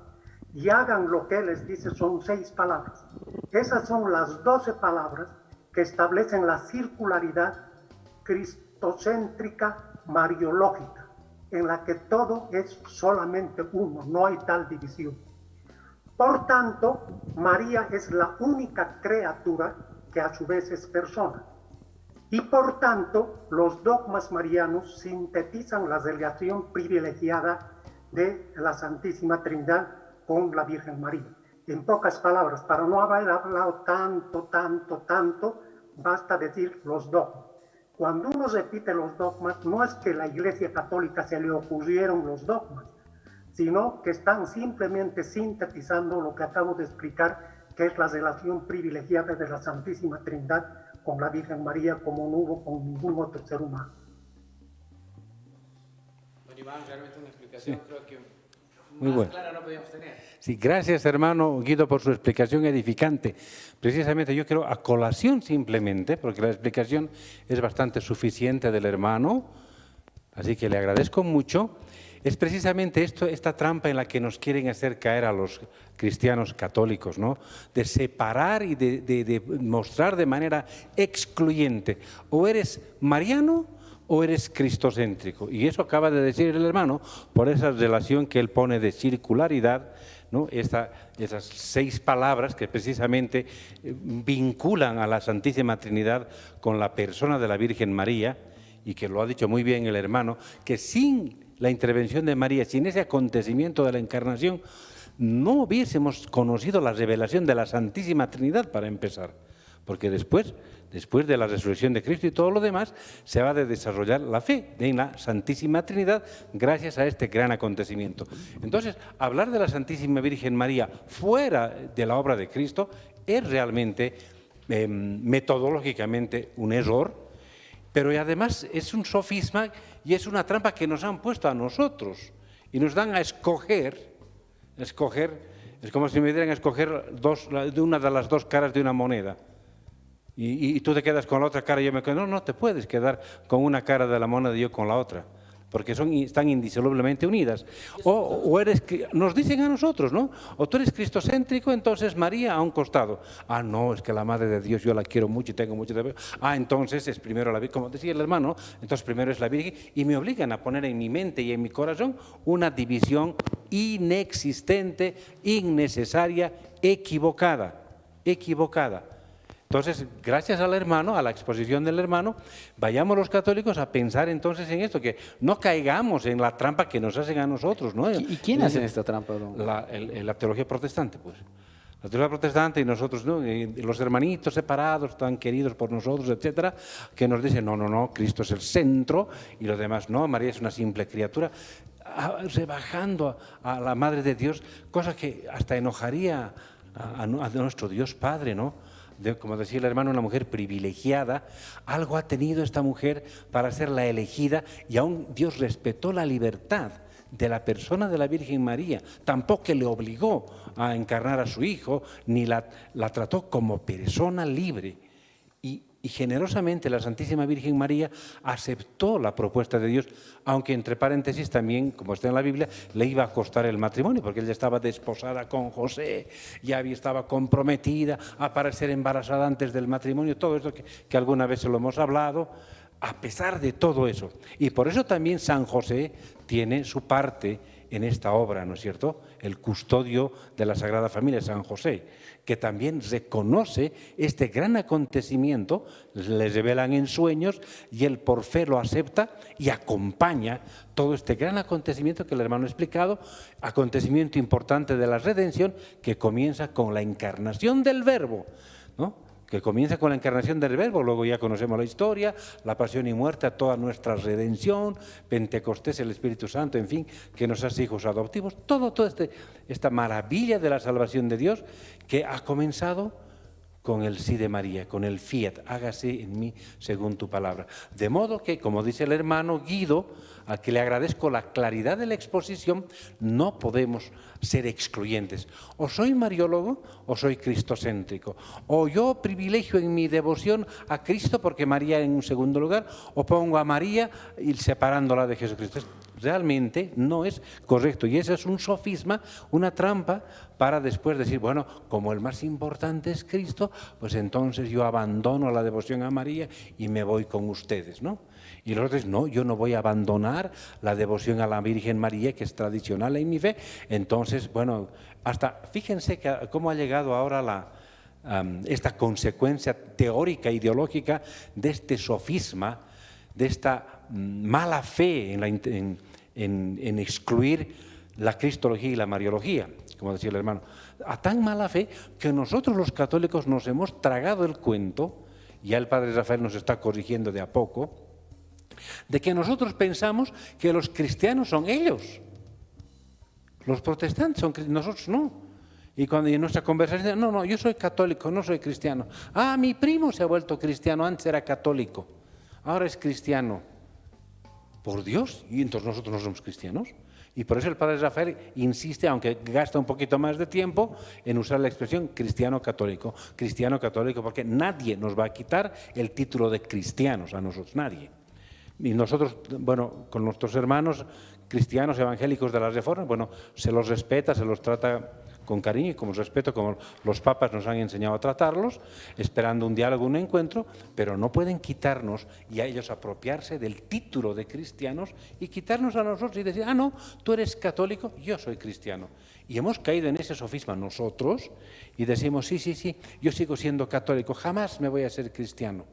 Y hagan lo que Él les dice, son 6 palabras. Esas son las 12 palabras que establecen la circularidad cristocéntrica mariológica, en la que todo es solamente uno, no hay tal división. Por tanto, María es la única criatura que a su vez es persona. Y por tanto, los dogmas marianos sintetizan la relación privilegiada de la Santísima Trinidad con la Virgen María. En pocas palabras, para no haber hablado tanto, basta decir los dogmas. Cuando uno repite los dogmas, no es que la Iglesia Católica se le ocurrieron los dogmas, sino que están simplemente sintetizando lo que acabo de explicar, que es la relación privilegiada de la Santísima Trinidad con la Virgen María, como no hubo con ningún otro ser humano. Don Iván, realmente una explicación creo que Muy más bueno. clara no podíamos tener. Sí, gracias, hermano Guido, por su explicación edificante. Precisamente yo quiero a colación simplemente, porque la explicación es bastante suficiente del hermano, así que le agradezco mucho. Es precisamente esta trampa en la que nos quieren hacer caer a los cristianos católicos, ¿no? De separar y de mostrar de manera excluyente. O eres mariano o eres cristocéntrico. Y eso acaba de decir el hermano por esa relación que él pone de circularidad, ¿no? Esas 6 palabras que precisamente vinculan a la Santísima Trinidad con la persona de la Virgen María, y que lo ha dicho muy bien el hermano, que sin la intervención de María, sin ese acontecimiento de la encarnación, no hubiésemos conocido la revelación de la Santísima Trinidad para empezar, porque después de la resurrección de Cristo y todo lo demás, se va a desarrollar la fe en la Santísima Trinidad gracias a este gran acontecimiento. Entonces, hablar de la Santísima Virgen María fuera de la obra de Cristo es realmente metodológicamente un error, pero además es un sofisma y es una trampa que nos han puesto a nosotros y nos dan a escoger, es como si me dieran a escoger una de las 2 caras de una moneda. Y tú te quedas con la otra cara y yo me quedo, no te puedes quedar con una cara de la moneda y yo con la otra, porque están indisolublemente unidas. O nos dicen a nosotros, ¿no? O tú eres cristocéntrico, entonces María a un costado. Ah, no, es que la Madre de Dios yo la quiero mucho y tengo mucho de... Ah, entonces es primero la Virgen, como decía el hermano, entonces primero es la Virgen, y me obligan a poner en mi mente y en mi corazón una división inexistente, innecesaria, equivocada. Entonces, gracias al hermano, a la exposición del hermano, vayamos los católicos a pensar entonces en esto, que no caigamos en la trampa que nos hacen a nosotros, ¿no? ¿Y quién hace esta trampa, don? La teología protestante, pues. La teología protestante y nosotros, ¿no? Los hermanitos separados, tan queridos por nosotros, etcétera, que nos dicen, no, Cristo es el centro y los demás no, María es una simple criatura, rebajando a la Madre de Dios, cosa que hasta enojaría a nuestro Dios Padre, ¿no? Como decía el hermano, una mujer privilegiada, algo ha tenido esta mujer para ser la elegida y aún Dios respetó la libertad de la persona de la Virgen María, tampoco le obligó a encarnar a su hijo, ni la trató como persona libre. Y generosamente la Santísima Virgen María aceptó la propuesta de Dios, aunque entre paréntesis también, como está en la Biblia, le iba a costar el matrimonio, porque ella estaba desposada con José, ya estaba comprometida a parecer embarazada antes del matrimonio, todo esto que alguna vez se lo hemos hablado, a pesar de todo eso. Y por eso también San José tiene su parte en esta obra, ¿no es cierto? El custodio de la Sagrada Familia, San José, que también reconoce este gran acontecimiento, le revelan en sueños y él por fe lo acepta y acompaña todo este gran acontecimiento que el hermano ha explicado, acontecimiento importante de la redención que comienza con la encarnación del Verbo, ¿no? Que comienza con la encarnación del Verbo, luego ya conocemos la historia, la pasión y muerte, toda nuestra redención, Pentecostés, el Espíritu Santo, en fin, que nos hace hijos adoptivos, toda esta maravilla de la salvación de Dios que ha comenzado con el sí de María, con el fiat, hágase en mí según tu palabra. De modo que, como dice el hermano Guido, al que le agradezco la claridad de la exposición, no podemos ser excluyentes. O soy mariólogo o soy cristocéntrico. O yo privilegio en mi devoción a Cristo porque María en un segundo lugar, o pongo a María y separándola de Jesucristo. realmente no es correcto. Y ese es un sofisma, una trampa para después decir, bueno, como el más importante es Cristo, pues entonces yo abandono la devoción a María y me voy con ustedes, ¿no? Y los otros, no, yo no voy a abandonar la devoción a la Virgen María, que es tradicional en mi fe. Entonces, bueno, hasta fíjense cómo ha llegado ahora esta consecuencia teórica, ideológica de este sofisma, de esta mala fe en excluir la cristología y la mariología, como decía el hermano. A tan mala fe que nosotros los católicos nos hemos tragado el cuento, ya el padre Rafael nos está corrigiendo de a poco, de que nosotros pensamos que los cristianos son ellos, los protestantes son cristianos, nosotros no. Y cuando en nuestra conversación, no, yo soy católico, no soy cristiano. Ah, mi primo se ha vuelto cristiano, antes era católico, ahora es cristiano. Por Dios, y entonces nosotros no somos cristianos. Y por eso el padre Rafael insiste, aunque gasta un poquito más de tiempo, en usar la expresión cristiano católico, porque nadie nos va a quitar el título de cristianos a nosotros, nadie. Y nosotros, bueno, con nuestros hermanos cristianos evangélicos de la Reforma, bueno, se los respeta, se los trata con cariño y con respeto, como los papas nos han enseñado a tratarlos, esperando un diálogo, un encuentro, pero no pueden quitarnos y a ellos apropiarse del título de cristianos y quitarnos a nosotros y decir, no, tú eres católico, yo soy cristiano. Y hemos caído en ese sofisma nosotros y decimos, sí, yo sigo siendo católico, jamás me voy a ser cristiano.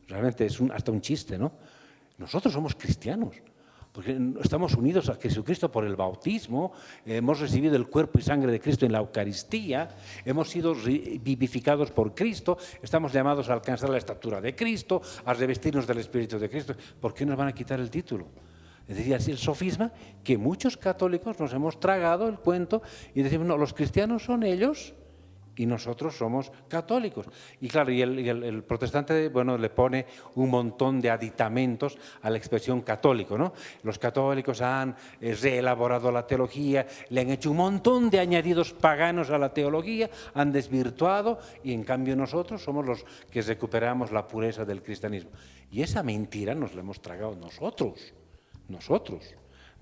Realmente es hasta un chiste, ¿no? Nosotros somos cristianos, porque estamos unidos a Jesucristo por el bautismo, hemos recibido el cuerpo y sangre de Cristo en la Eucaristía, hemos sido vivificados por Cristo, estamos llamados a alcanzar la estatura de Cristo, a revestirnos del Espíritu de Cristo. ¿Por qué nos van a quitar el título? Es decir, así el sofisma que muchos católicos nos hemos tragado el cuento y decimos, no, los cristianos son ellos y nosotros somos católicos. Y claro, y el protestante, bueno, le pone un montón de aditamentos a la expresión católico, ¿no? Los católicos han reelaborado la teología, le han hecho un montón de añadidos paganos a la teología, han desvirtuado, y en cambio nosotros somos los que recuperamos la pureza del cristianismo. Y esa mentira nos la hemos tragado nosotros.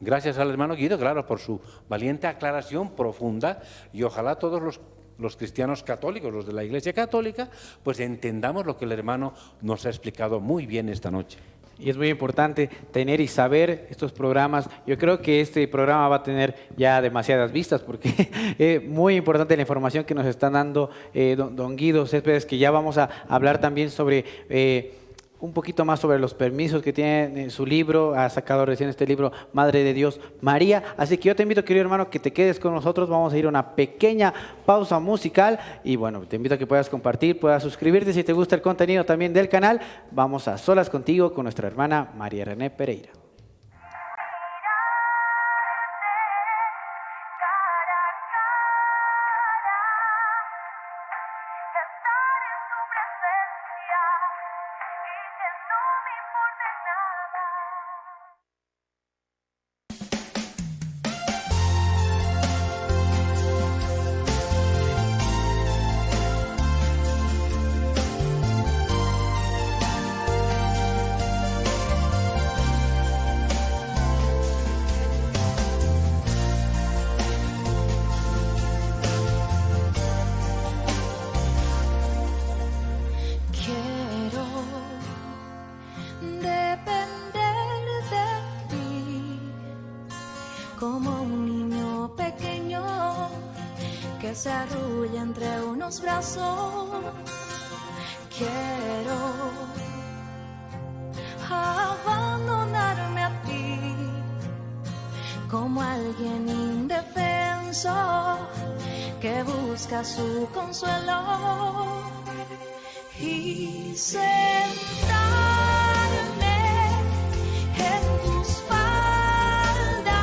Gracias al hermano Guido, claro, por su valiente aclaración profunda, y ojalá todos los cristianos católicos, los de la Iglesia Católica, pues entendamos lo que el hermano nos ha explicado muy bien esta noche. Y es muy importante tener y saber estos programas. Yo creo que este programa va a tener ya demasiadas vistas porque es muy importante la información que nos están dando don Guido Céspedes, que ya vamos a hablar también sobre un poquito más sobre los permisos que tiene en su libro. Ha sacado recién este libro, Madre de Dios María. Así que yo te invito, querido hermano, que te quedes con nosotros. Vamos a ir a una pequeña pausa musical y bueno, te invito a que puedas compartir, puedas suscribirte si te gusta el contenido también del canal. Vamos a solas contigo con nuestra hermana María René Pereira. Como un niño pequeño que se arrulla entre unos brazos, quiero abandonarme a ti como alguien indefenso que busca su consuelo y sentarme en tus faldas,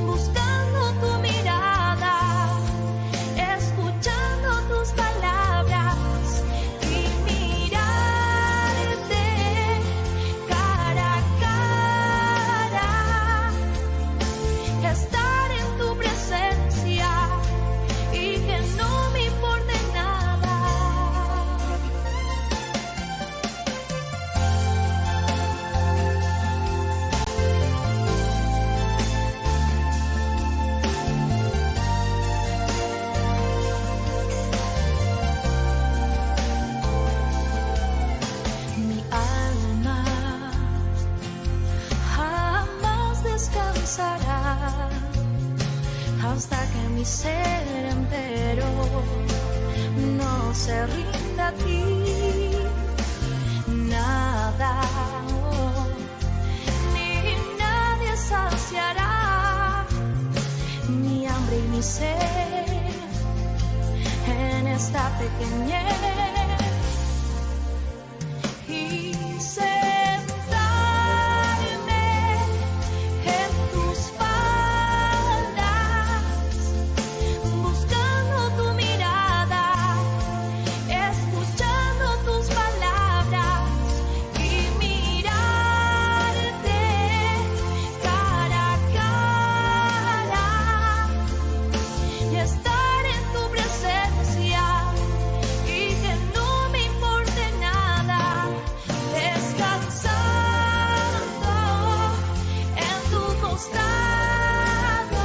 buscando tu mirada, escuchando tus palabras y mirarte cara a cara, estar en tu presencia y que no me importe nada. mi ser entero no se rinde a ti. Nada, ni nadie saciará mi hambre y mi sed en esta pequeñez. Y estar en tu presencia y que no me importe nada, descansando en tu costado,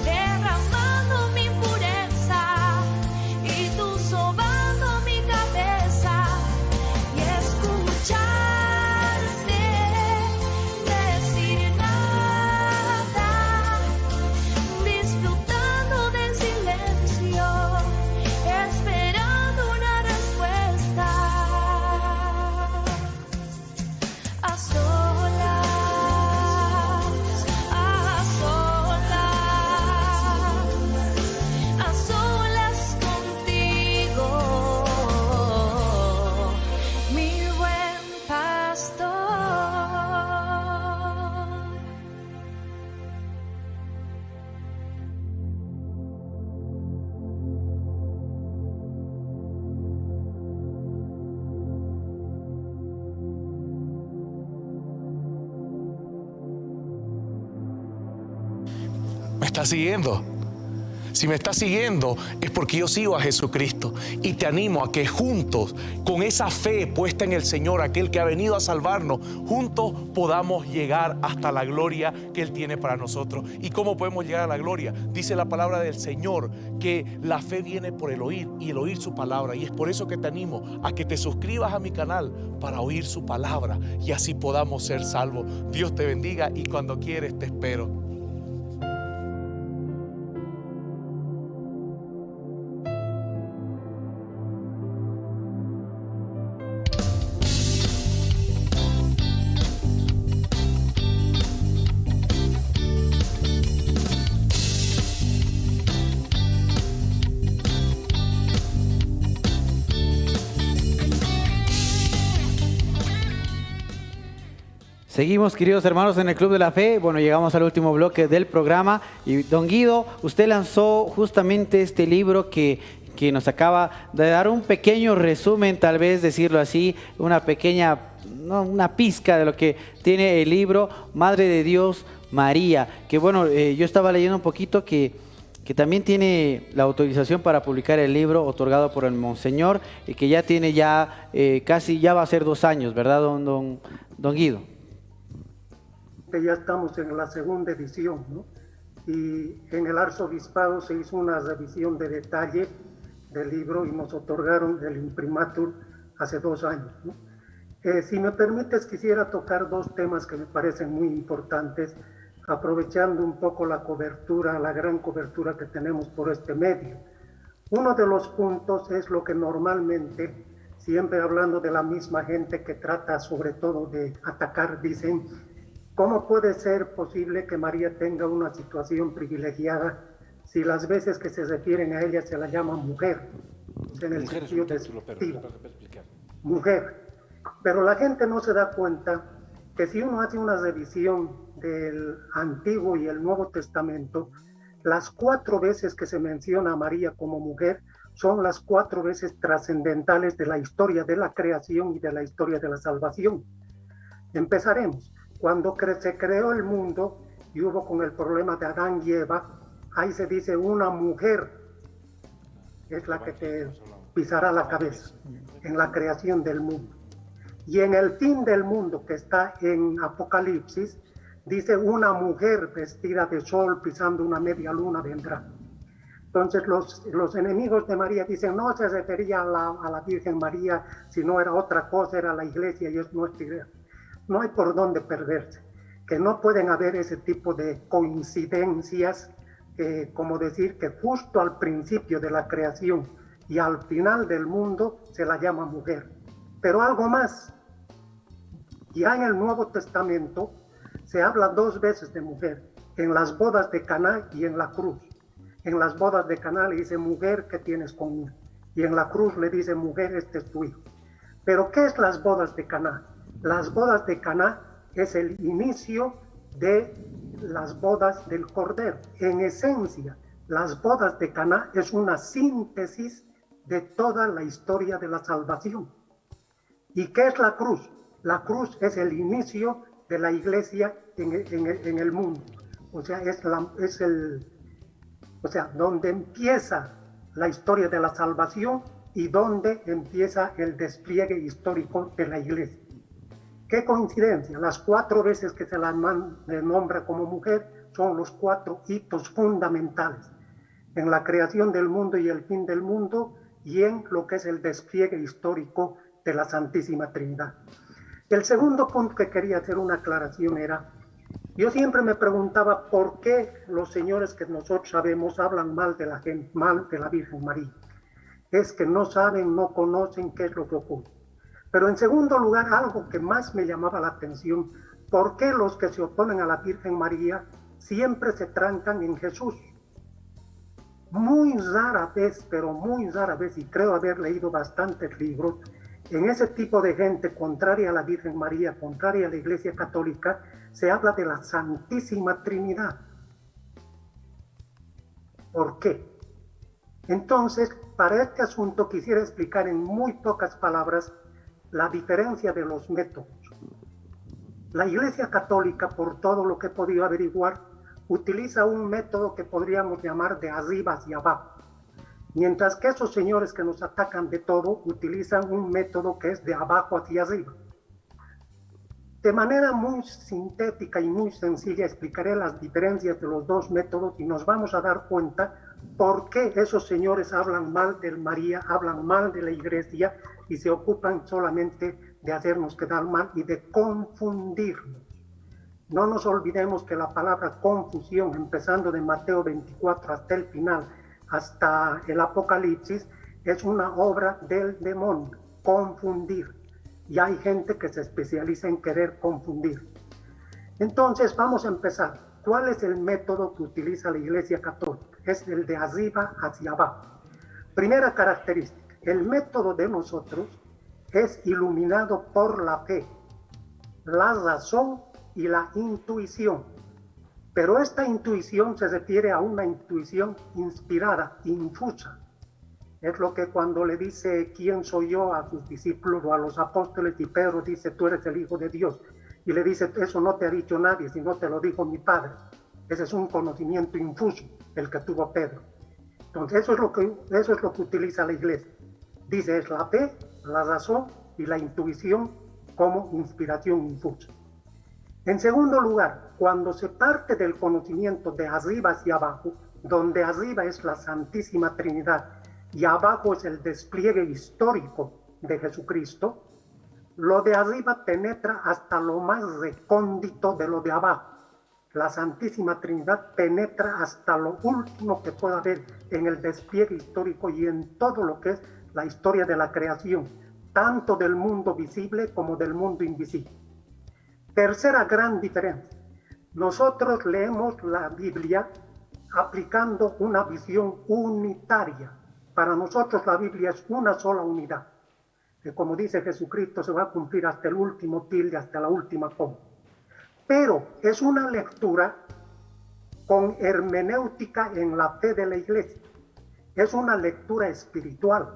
derramando mi impureza y tú sobando mi cabeza y escucharte decir nada, disfrutando del silencio, esperando una respuesta. A solas, a solas, a solas contigo, mi buen pastor. ¿Me estás siguiendo? Si me estás siguiendo es porque yo sigo a Jesucristo y te animo a que juntos, con esa fe puesta en el Señor, aquel que ha venido a salvarnos, juntos podamos llegar hasta la gloria que Él tiene para nosotros. ¿Y cómo podemos llegar a la gloria? Dice la palabra del Señor que la fe viene por el oír y el oír su palabra, y es por eso que te animo a que te suscribas a mi canal para oír su palabra y así podamos ser salvos. Dios te bendiga y cuando quieres te espero. Seguimos, queridos hermanos, en el Club de la Fe. Bueno, llegamos al último bloque del programa. Y don Guido, usted lanzó justamente este libro que nos acaba de dar un pequeño resumen, tal vez decirlo así, una pequeña, no, una pizca de lo que tiene el libro Madre de Dios María. Que bueno, yo estaba leyendo un poquito que también tiene la autorización para publicar el libro otorgado por el Monseñor y que ya tiene casi ya va a ser 2 años, ¿verdad, don Guido? Ya estamos en la segunda edición, ¿no? Y en el arzobispado se hizo una revisión de detalle del libro y nos otorgaron el imprimatur hace 2 años, ¿no? Si me permites, quisiera tocar 2 temas que me parecen muy importantes, aprovechando un poco la cobertura, la gran cobertura que tenemos por este medio. Uno de los puntos es lo que normalmente, siempre hablando de la misma gente que trata sobre todo de atacar, dicen: ¿cómo puede ser posible que María tenga una situación privilegiada si las veces que se refieren a ella se la llama mujer? En el sentido despectivo. Mujer. Pero la gente no se da cuenta que si uno hace una revisión del Antiguo y el Nuevo Testamento, las 4 veces que se menciona a María como mujer son las 4 veces trascendentales de la historia de la creación y de la historia de la salvación. Empezaremos. Cuando se creó el mundo y hubo con el problema de Adán y Eva, ahí se dice una mujer es la que te pisará la cabeza en la creación del mundo. Y en el fin del mundo, que está en Apocalipsis, dice una mujer vestida de sol pisando una media luna vendrá. Entonces los enemigos de María dicen: no se refería a la Virgen María, sino era otra cosa, era la iglesia y es nuestra iglesia. No hay por dónde perderse, que no pueden haber ese tipo de coincidencias como decir que justo al principio de la creación y al final del mundo se la llama mujer. Pero algo más, ya en el Nuevo Testamento se habla 2 veces de mujer, en las bodas de Caná y en la cruz. En las bodas de Caná le dice, mujer, ¿qué tienes conmigo? Y en la cruz le dice, mujer, este es tu hijo. Pero ¿qué es las bodas de Caná? Las bodas de Caná es el inicio de las bodas del Cordero. En esencia, las bodas de Caná es una síntesis de toda la historia de la salvación. ¿Y qué es la cruz? La cruz es el inicio de la iglesia en el mundo. O sea, donde empieza la historia de la salvación y donde empieza el despliegue histórico de la iglesia. Qué coincidencia, las 4 veces que se la nombra como mujer son los 4 hitos fundamentales en la creación del mundo y el fin del mundo y en lo que es el despliegue histórico de la Santísima Trinidad. El segundo punto que quería hacer una aclaración era, yo siempre me preguntaba por qué los señores que nosotros sabemos hablan mal de la gente, mal de la Virgen María. Es que no saben, no conocen qué es lo que ocurre. Pero en segundo lugar, algo que más me llamaba la atención, ¿por qué los que se oponen a la Virgen María siempre se trancan en Jesús? Muy rara vez, pero muy rara vez, y creo haber leído bastantes libros, en ese tipo de gente contraria a la Virgen María, contraria a la Iglesia Católica, se habla de la Santísima Trinidad. ¿Por qué? Entonces, para este asunto quisiera explicar en muy pocas palabras la diferencia de los métodos. La Iglesia Católica, por todo lo que he podido averiguar, utiliza un método que podríamos llamar de arriba hacia abajo, mientras que esos señores que nos atacan de todo utilizan un método que es de abajo hacia arriba. De manera muy sintética y muy sencilla explicaré las diferencias de los 2 métodos y nos vamos a dar cuenta por qué esos señores hablan mal de María, hablan mal de la Iglesia y se ocupan solamente de hacernos quedar mal y de confundirnos. No nos olvidemos que la palabra confusión, empezando de Mateo 24 hasta el final, hasta el Apocalipsis, es una obra del demonio, confundir. Y hay gente que se especializa en querer confundir. Entonces vamos a empezar. ¿Cuál es el método que utiliza la Iglesia Católica? Es el de arriba hacia abajo. Primera característica, el método de nosotros es iluminado por la fe, la razón y la intuición. Pero esta intuición se refiere a una intuición inspirada, infusa. Es lo que cuando le dice quién soy yo a sus discípulos o a los apóstoles y Pedro dice tú eres el Hijo de Dios. Y le dice eso no te ha dicho nadie, sino te lo dijo mi Padre. Ese es un conocimiento infuso, el que tuvo Pedro. Entonces eso es lo que utiliza la Iglesia. Dice es la fe, la razón y la intuición como inspiración infusa. En segundo lugar, cuando se parte del conocimiento de arriba hacia abajo, donde arriba es la Santísima Trinidad y abajo es el despliegue histórico de Jesucristo, lo de arriba penetra hasta lo más recóndito de lo de abajo. La Santísima Trinidad penetra hasta lo último que pueda haber en el despliegue histórico y en todo lo que es la historia de la creación, tanto del mundo visible como del mundo invisible. Tercera gran diferencia. Nosotros leemos la Biblia aplicando una visión unitaria. Para nosotros la Biblia es una sola unidad, que como dice Jesucristo se va a cumplir hasta el último tilde, hasta la última coma. Pero es una lectura con hermenéutica en la fe de la Iglesia. Es una lectura espiritual.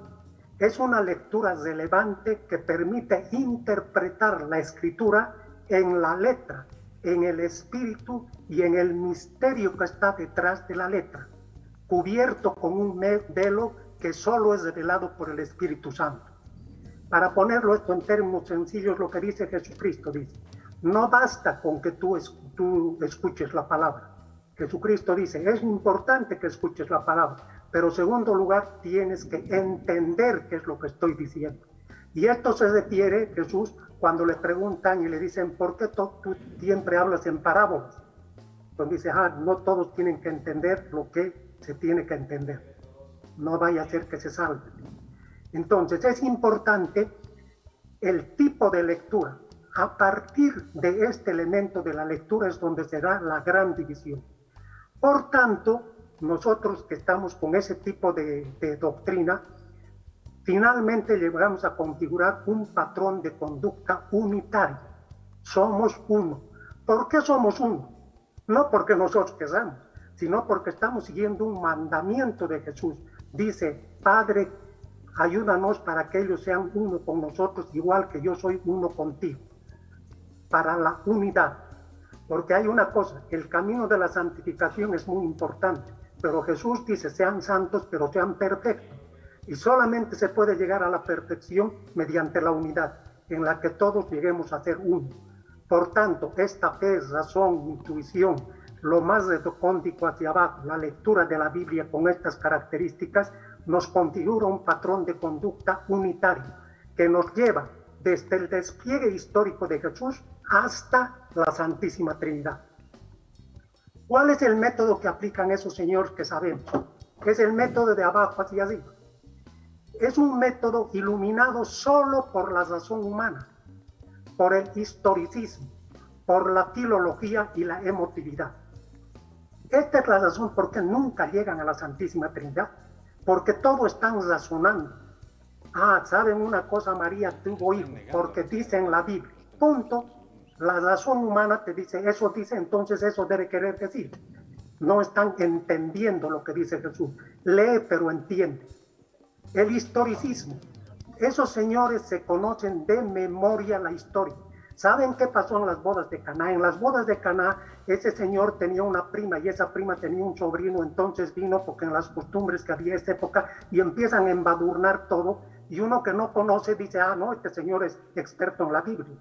Es una lectura relevante que permite interpretar la Escritura en la letra, en el espíritu y en el misterio que está detrás de la letra, cubierto con un velo que solo es revelado por el Espíritu Santo. Para ponerlo esto en términos sencillos, lo que dice Jesucristo dice, no basta con que tú escuches la palabra. Jesucristo dice, es importante que escuches la palabra, pero en segundo lugar tienes que entender qué es lo que estoy diciendo. Y esto se refiere Jesús cuando le preguntan y le dicen, ¿por qué tú siempre hablas en parábolas? Entonces dice, no todos tienen que entender lo que se tiene que entender. No vaya a ser que se salve. Entonces es importante el tipo de lectura. A partir de este elemento de la lectura es donde se da la gran división. Por tanto, nosotros que estamos con ese tipo de doctrina, finalmente llegamos a configurar un patrón de conducta unitario. Somos uno. ¿Por qué somos uno? No porque nosotros queramos, sino porque estamos siguiendo un mandamiento de Jesús. Dice, Padre, ayúdanos para que ellos sean uno con nosotros, igual que yo soy uno contigo. Para la unidad. Porque hay una cosa, el camino de la santificación es muy importante, pero Jesús dice, sean santos, pero sean perfectos. Y solamente se puede llegar a la perfección mediante la unidad, en la que todos lleguemos a ser uno. Por tanto, esta fe, razón, intuición, lo más recóndito hacia abajo, la lectura de la Biblia con estas características, nos configura un patrón de conducta unitario, que nos lleva desde el despliegue histórico de Jesús hasta la Santísima Trinidad. ¿Cuál es el método que aplican esos señores que sabemos? Es el método de abajo hacia arriba. Es un método iluminado solo por la razón humana, por el historicismo, por la filología y la emotividad. Esta es la razón por qué nunca llegan a la Santísima Trinidad, porque todo están razonando. ¿Saben una cosa? María tuvo hijos, porque dice en la Biblia. Punto. La razón humana te dice, eso dice, entonces eso debe querer decir. No están entendiendo lo que dice Jesús. Lee, pero entiende. El historicismo. Esos señores se conocen de memoria la historia. ¿Saben qué pasó en las bodas de Caná? En las bodas de Caná, ese señor tenía una prima y esa prima tenía un sobrino, entonces vino porque en las costumbres que había en esa época y empiezan a embadurnar todo y uno que no conoce dice, no, este señor es experto en la Biblia.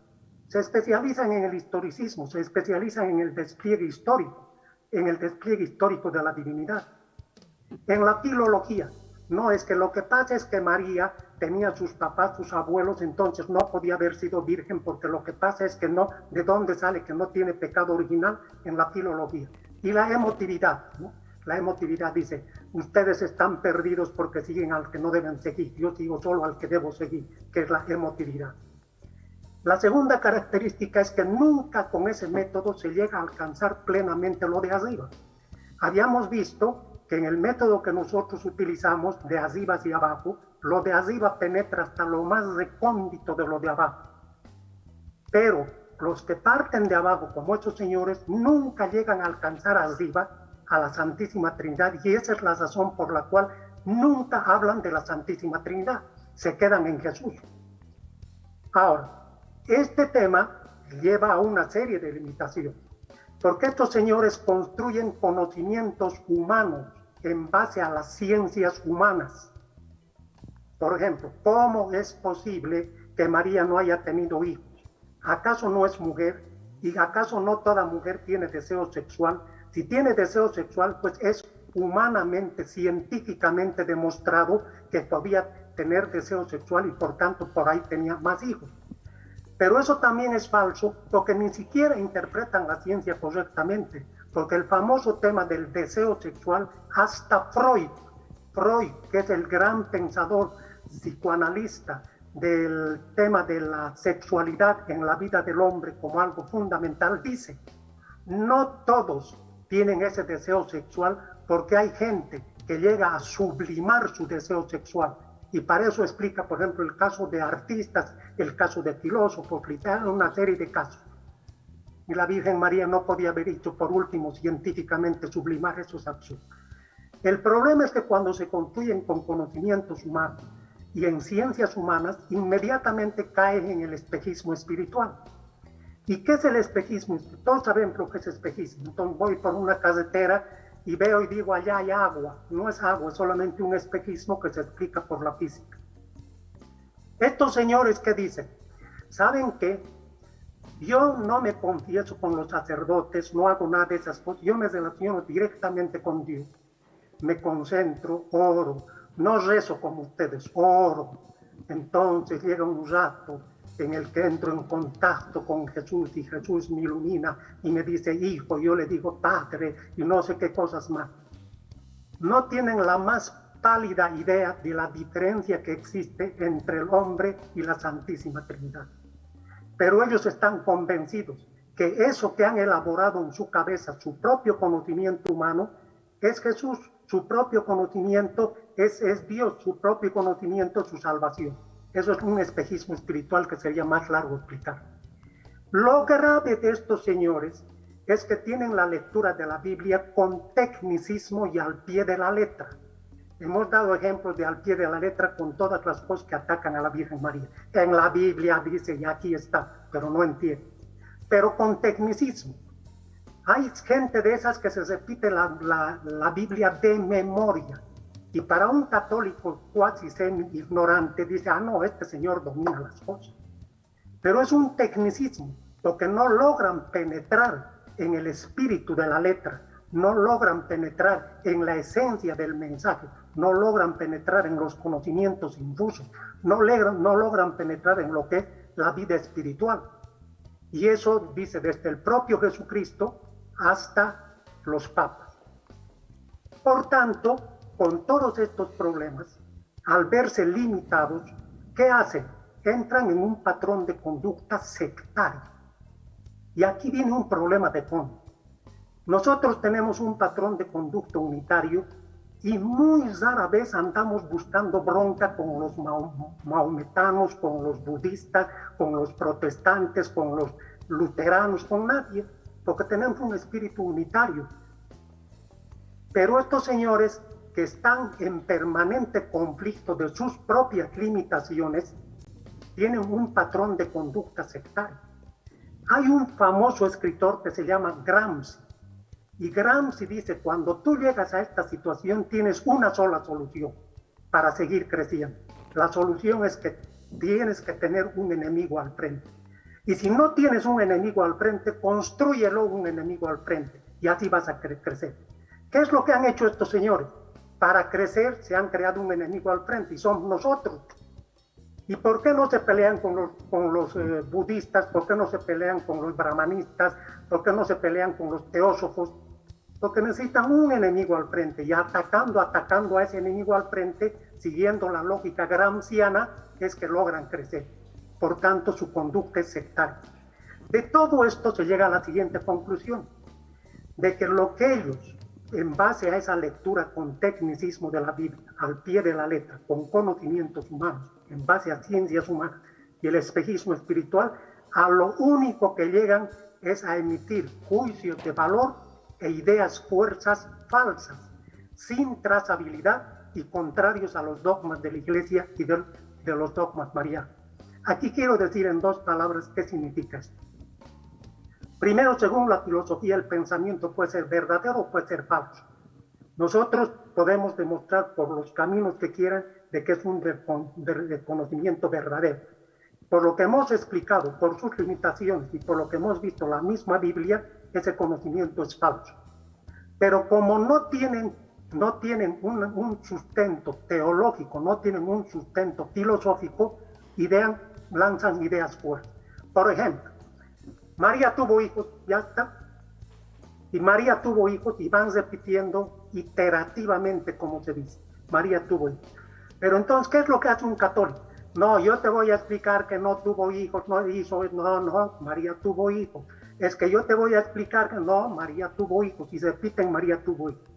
Se especializan en el historicismo, se especializan en el despliegue histórico, de la divinidad. En la filología, no, es que lo que pasa es que María tenía sus papás, sus abuelos, entonces no podía haber sido virgen porque lo que pasa es que no, ¿de dónde sale que no tiene pecado original? En la filología. Y la emotividad, ¿no? La emotividad dice, ustedes están perdidos porque siguen al que no deben seguir, yo sigo solo al que debo seguir, que es la emotividad. La segunda característica es que nunca con ese método se llega a alcanzar plenamente lo de arriba. Habíamos visto que en el método que nosotros utilizamos, de arriba hacia abajo, lo de arriba penetra hasta lo más recóndito de lo de abajo. Pero los que parten de abajo, como estos señores, nunca llegan a alcanzar arriba a la Santísima Trinidad, y esa es la razón por la cual nunca hablan de la Santísima Trinidad, se quedan en Jesús. Ahora, este tema lleva a una serie de limitaciones, porque estos señores construyen conocimientos humanos en base a las ciencias humanas. Por ejemplo, ¿cómo es posible que María no haya tenido hijos? ¿Acaso no es mujer? ¿Y acaso no toda mujer tiene deseo sexual? Si tiene deseo sexual, pues es humanamente, científicamente demostrado que podía tener deseo sexual y por tanto por ahí tenía más hijos. Pero eso también es falso porque ni siquiera interpretan la ciencia correctamente, porque el famoso tema del deseo sexual, hasta Freud, que es el gran pensador psicoanalista del tema de la sexualidad en la vida del hombre como algo fundamental, dice, no todos tienen ese deseo sexual porque hay gente que llega a sublimar su deseo sexual. Y para eso explica, por ejemplo, el caso de artistas, el caso de filósofos, una serie de casos. Y la Virgen María no podía haber hecho, por último, científicamente sublimar esos actos. El problema es que cuando se construyen con conocimientos humanos y en ciencias humanas, inmediatamente caen en el espejismo espiritual. ¿Y qué es el espejismo? Todos sabemos lo que es espejismo. Entonces voy por una carretera y veo y digo, allá hay agua. No es agua, es solamente un espejismo que se explica por la física. Estos señores que dicen, ¿saben qué? Yo no me confieso con los sacerdotes, no hago nada de esas cosas, yo me relaciono directamente con Dios. Me concentro, oro, no rezo como ustedes, oro. Entonces llega un rato en el que entro en contacto con Jesús y Jesús me ilumina y me dice hijo, yo le digo padre y no sé qué cosas más. No tienen la más pálida idea de la diferencia que existe entre el hombre y la Santísima Trinidad. Pero ellos están convencidos que eso que han elaborado en su cabeza, su propio conocimiento humano, es Jesús, su propio conocimiento es Dios, su propio conocimiento es su salvación. Eso es un espejismo espiritual que sería más largo explicar. Lo grave de estos señores es que tienen la lectura de la Biblia con tecnicismo y al pie de la letra. Hemos dado ejemplos de al pie de la letra con todas las cosas que atacan a la Virgen María. En la Biblia dice, y aquí está, pero no entiende. Pero con tecnicismo. Hay gente de esas que se repite la Biblia de memoria. Y para un católico cuasi ignorante dice, no, este señor domina las cosas. Pero es un tecnicismo, porque no logran penetrar en el espíritu de la letra, no logran penetrar en la esencia del mensaje, no logran penetrar en los conocimientos infusos, no logran penetrar en lo que es la vida espiritual. Y eso dice desde el propio Jesucristo hasta los papas. Por tanto, con todos estos problemas, al verse limitados, ¿qué hacen? Entran en un patrón de conducta sectaria. Y aquí viene un problema de fondo. Nosotros tenemos un patrón de conducta unitario y muy rara vez andamos buscando bronca con los maometanos, con los budistas, con los protestantes, con los luteranos, con nadie, porque tenemos un espíritu unitario. Pero estos señores que están en permanente conflicto de sus propias limitaciones, tienen un patrón de conducta sectaria. Hay un famoso escritor que se llama Gramsci, y Gramsci dice, cuando tú llegas a esta situación tienes una sola solución para seguir creciendo. La solución es que tienes que tener un enemigo al frente. Y si no tienes un enemigo al frente, constrúyelo un enemigo al frente, y así vas a crecer. ¿Qué es lo que han hecho estos señores? Para crecer se han creado un enemigo al frente, y somos nosotros. ¿Y por qué no se pelean con los budistas? ¿Por qué no se pelean con los brahmanistas? ¿Por qué no se pelean con los teósofos? Porque necesitan un enemigo al frente, y atacando a ese enemigo al frente, siguiendo la lógica gramsciana, es que logran crecer. Por tanto, su conducta es sectaria. De todo esto se llega a la siguiente conclusión, de que lo que ellos, en base a esa lectura con tecnicismo de la Biblia, al pie de la letra, con conocimientos humanos, en base a ciencias humanas y el espejismo espiritual, a lo único que llegan es a emitir juicios de valor e ideas fuerzas falsas, sin trazabilidad y contrarios a los dogmas de la Iglesia y de los dogmas marianos. Aquí quiero decir en dos palabras qué significa esto. Primero, según la filosofía, el pensamiento puede ser verdadero o puede ser falso. Nosotros podemos demostrar por los caminos que quieran de que es un conocimiento verdadero. Por lo que hemos explicado, por sus limitaciones y por lo que hemos visto en la misma Biblia, ese conocimiento es falso. Pero como no tienen un sustento teológico, no tienen un sustento filosófico, lanzan ideas fuertes. Por ejemplo, María tuvo hijos, ya está. Y María tuvo hijos y van repitiendo iterativamente como se dice. María tuvo hijos. Pero entonces, ¿qué es lo que hace un católico? No, yo te voy a explicar que no tuvo hijos, no, María tuvo hijos. Es que yo te voy a explicar que no, María tuvo hijos. Y se repiten, María tuvo hijos.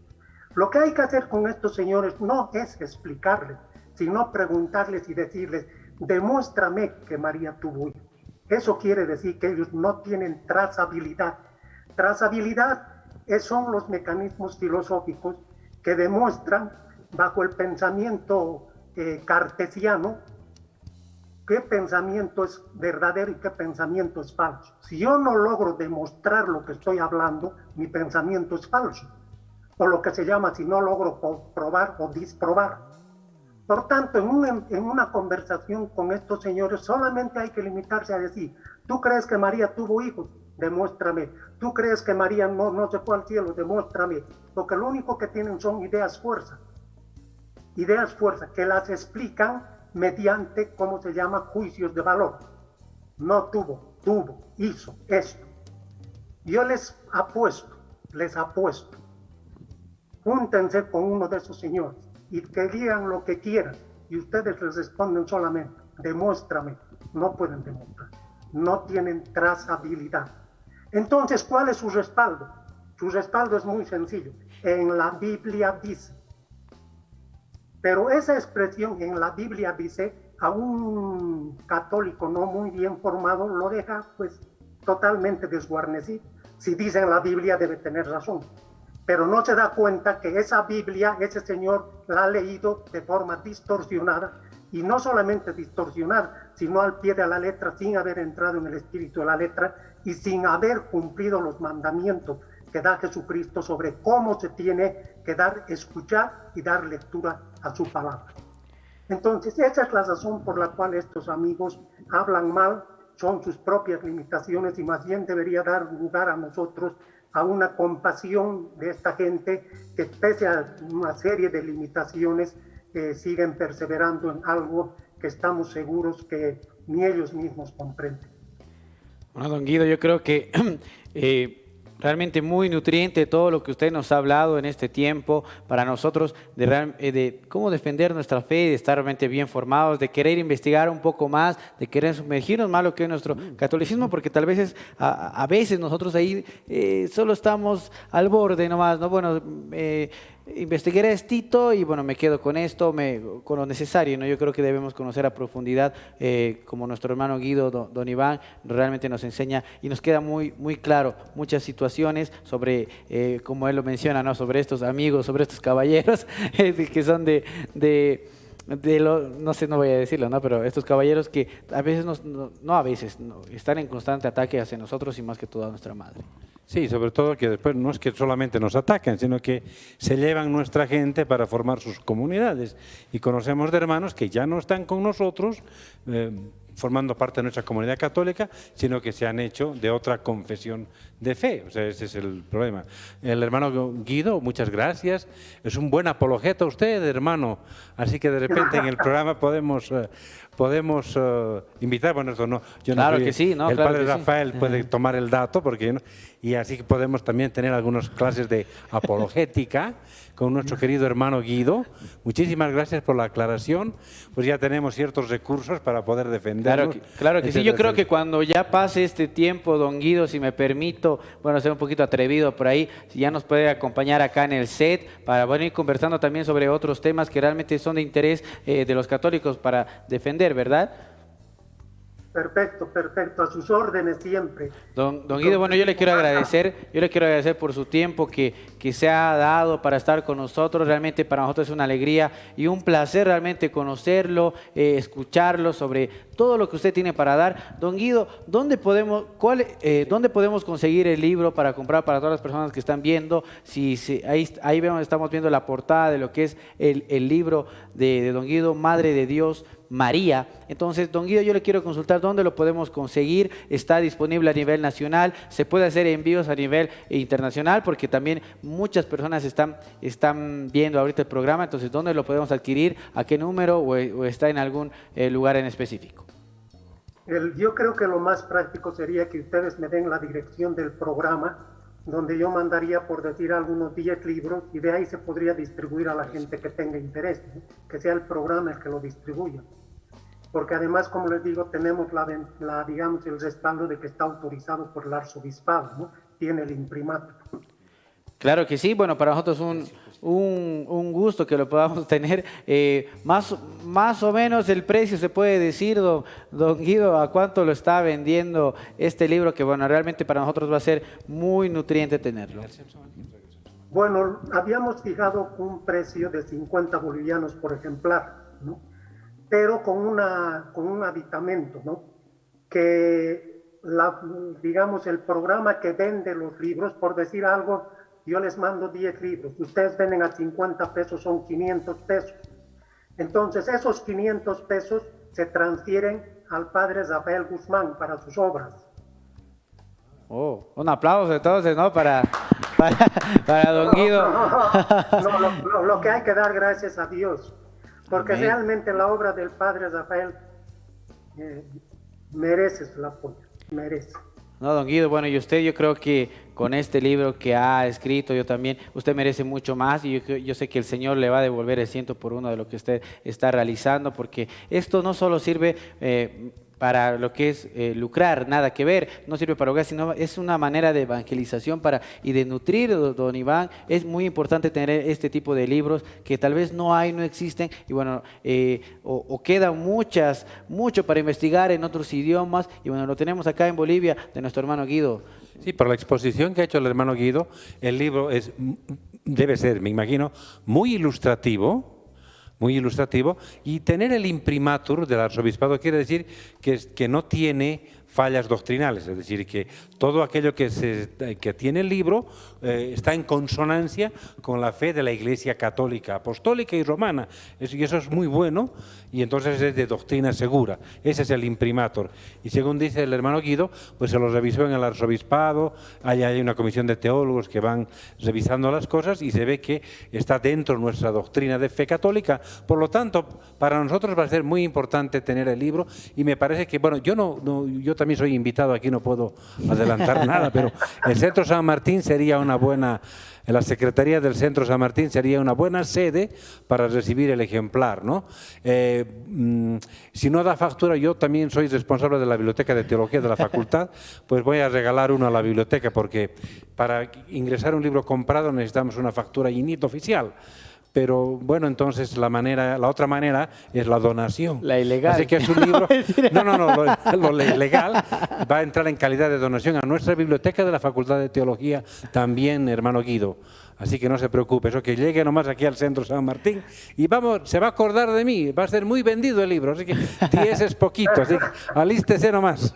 Lo que hay que hacer con estos señores no es explicarles, sino preguntarles y decirles, demuéstrame que María tuvo hijos. Eso quiere decir que ellos no tienen trazabilidad. Trazabilidad son los mecanismos filosóficos que demuestran, bajo el pensamiento cartesiano, qué pensamiento es verdadero y qué pensamiento es falso. Si yo no logro demostrar lo que estoy hablando, mi pensamiento es falso. O lo que se llama, si no logro probar o disprobar. Por tanto, en una conversación con estos señores solamente hay que limitarse a decir, ¿tú crees que María tuvo hijos? Demuéstrame. ¿Tú crees que María no se fue al cielo? Demuéstrame. Porque lo único que tienen son ideas fuerza. Ideas fuerza que las explican mediante, ¿cómo se llama? Juicios de valor. no hizo esto. Yo les apuesto, júntense con uno de esos señores y que digan lo que quieran y ustedes les responden solamente, demuéstrame. No pueden demostrar, no tienen trazabilidad. Entonces, ¿cuál es su respaldo? Su respaldo es muy sencillo, en la Biblia dice. Pero esa expresión en la Biblia dice, a un católico no muy bien formado lo deja pues totalmente desguarnecido. Si dice en la Biblia debe tener razón, pero no se da cuenta que esa Biblia, ese señor la ha leído de forma distorsionada, y no solamente distorsionada, sino al pie de la letra, sin haber entrado en el espíritu de la letra y sin haber cumplido los mandamientos que da Jesucristo sobre cómo se tiene que dar, escuchar y dar lectura a su palabra. Entonces, esa es la razón por la cual estos amigos hablan mal, son sus propias limitaciones, y más bien debería dar lugar a nosotros a una compasión de esta gente que, pese a una serie de limitaciones, siguen perseverando en algo que estamos seguros que ni ellos mismos comprenden. Bueno, don Guido, yo creo que realmente muy nutriente todo lo que usted nos ha hablado en este tiempo para nosotros de cómo defender nuestra fe, de estar realmente bien formados, de querer investigar un poco más, de querer sumergirnos más lo que es nuestro catolicismo, porque tal vez a veces nosotros ahí solo estamos al borde nomás, ¿no? Bueno, investigué esto y bueno, me quedo con esto, con lo necesario, ¿no? Yo creo que debemos conocer a profundidad, como nuestro hermano Guido, don Iván, realmente nos enseña y nos queda muy, muy claro muchas situaciones sobre, como él lo menciona, ¿no? Sobre estos amigos, sobre estos caballeros que son no sé, no voy a decirlo, ¿no? Pero estos caballeros que a veces, están en constante ataque hacia nosotros y más que todo a nuestra madre. Sí, sobre todo que después no es que solamente nos atacan, sino que se llevan nuestra gente para formar sus comunidades. Y conocemos de hermanos que ya no están con nosotros, formando parte de nuestra comunidad católica, sino que se han hecho de otra confesión de fe. O sea, ese es el problema. El hermano Guido, muchas gracias. Es un buen apologeta usted, hermano. Así que de repente en el programa podemos invitar, bueno, esto no, yo claro no soy, que sí, ¿no? el Claro padre que Rafael sí. puede tomar el dato, porque y así que podemos también tener algunas clases de apologética con nuestro querido hermano Guido. Muchísimas gracias por la aclaración, pues ya tenemos ciertos recursos para poder defendernos. Claro que sí, yo creo que cuando ya pase este tiempo, don Guido, si me permito, bueno, ser un poquito atrevido por ahí, si ya nos puede acompañar acá en el set para ir conversando también sobre otros temas que realmente son de interés de los católicos para defender, ¿verdad? Perfecto, a sus órdenes siempre. Don Guido, bueno, yo le quiero agradecer por su tiempo que se ha dado para estar con nosotros. Realmente para nosotros es una alegría y un placer realmente conocerlo, escucharlo sobre todo lo que usted tiene para dar. Don Guido, ¿dónde podemos conseguir el libro para comprar para todas las personas que están viendo? Ahí vemos, estamos viendo la portada de lo que es el libro de don Guido, Madre de Dios María. Entonces, don Guido, yo le quiero consultar dónde lo podemos conseguir. Está disponible a nivel nacional, se puede hacer envíos a nivel internacional, porque también muchas personas están viendo ahorita el programa. Entonces, ¿dónde lo podemos adquirir? ¿A qué número? ¿O está en algún lugar en específico? Yo creo que lo más práctico sería que ustedes me den la dirección del programa, donde yo mandaría, por decir, algunos 10 libros, y de ahí se podría distribuir a la gente que tenga interés, ¿no? Que sea el programa el que lo distribuya. Porque además, como les digo, tenemos digamos, el respaldo de que está autorizado por el arzobispado, ¿no? Tiene el imprimato. Claro que sí, bueno, para nosotros un gusto que lo podamos tener. Más o menos el precio se puede decir, don Guido, a cuánto lo está vendiendo este libro, que bueno, realmente para nosotros va a ser muy nutriente tenerlo. Bueno, habíamos fijado un precio de 50 bolivianos por ejemplar, ¿no? Pero con un aditamento, ¿no? Que digamos, el programa que vende los libros, por decir algo, yo les mando 10 libros, ustedes venden a 50 pesos, son 500 pesos. Entonces, esos 500 pesos se transfieren al padre Rafael Guzmán para sus obras. Oh, un aplauso entonces, ¿no? Para don Guido. No, lo que hay que dar gracias a Dios, porque Amén. realmente la obra del padre Rafael mereces el apoyo, mereces. No, don Guido, bueno, y usted yo creo que con este libro que ha escrito, yo también, usted merece mucho más y yo sé que el Señor le va a devolver el 100 por 1 de lo que usted está realizando, porque esto no solo sirve para lo que es lucrar, nada que ver, no sirve para hogar, sino es una manera de evangelización y de nutrir, don Iván. Es muy importante tener este tipo de libros que tal vez no hay, no existen, y bueno, o quedan mucho para investigar en otros idiomas, y bueno, lo tenemos acá en Bolivia de nuestro hermano Guido. Sí, por la exposición que ha hecho el hermano Guido, el libro debe ser, me imagino, muy ilustrativo, y tener el imprimatur del arzobispado quiere decir que no tiene fallas doctrinales, es decir, que todo aquello que tiene el libro está en consonancia con la fe de la Iglesia católica, apostólica y romana, y eso es muy bueno, y entonces es de doctrina segura. Ese es el imprimatur. Y según dice el hermano Guido, pues se lo revisó en el arzobispado, hay una comisión de teólogos que van revisando las cosas y se ve que está dentro de nuestra doctrina de fe católica. Por lo tanto, para nosotros va a ser muy importante tener el libro, y me parece que, bueno, yo también soy invitado, aquí no puedo adelantar nada, pero el Centro San Martín sería una buena, la Secretaría del Centro San Martín sería una buena sede para recibir el ejemplar, ¿no? Si no da factura, yo también soy responsable de la Biblioteca de Teología de la Facultad, pues voy a regalar uno a la biblioteca, porque para ingresar un libro comprado necesitamos una factura INIT oficial. Pero bueno, entonces la otra manera es la donación. La ilegal. Así que es un libro... lo ilegal va a entrar en calidad de donación a nuestra biblioteca de la Facultad de Teología también, hermano Guido. Así que no se preocupe, eso que llegue nomás aquí al Centro San Martín y se va a acordar de mí, va a ser muy vendido el libro, así que 10 es poquito, así que alístese nomás.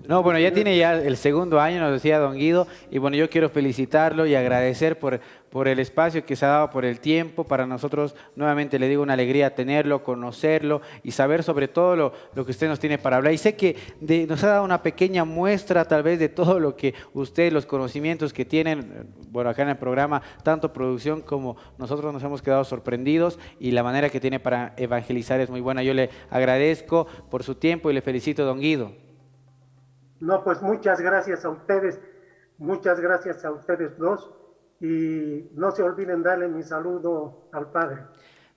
No, bueno, ya tiene el segundo año, nos decía don Guido, y bueno, yo quiero felicitarlo y agradecer por el espacio que se ha dado, por el tiempo. Para nosotros, nuevamente le digo, una alegría tenerlo, conocerlo y saber sobre todo lo que usted nos tiene para hablar. Y sé que nos ha dado una pequeña muestra tal vez de todo lo que usted, los conocimientos que tienen, bueno, acá en el programa, tanto producción como nosotros nos hemos quedado sorprendidos, y la manera que tiene para evangelizar es muy buena. Yo le agradezco por su tiempo y le felicito, don Guido. No, pues muchas gracias a ustedes dos, y no se olviden darle mi saludo al Padre.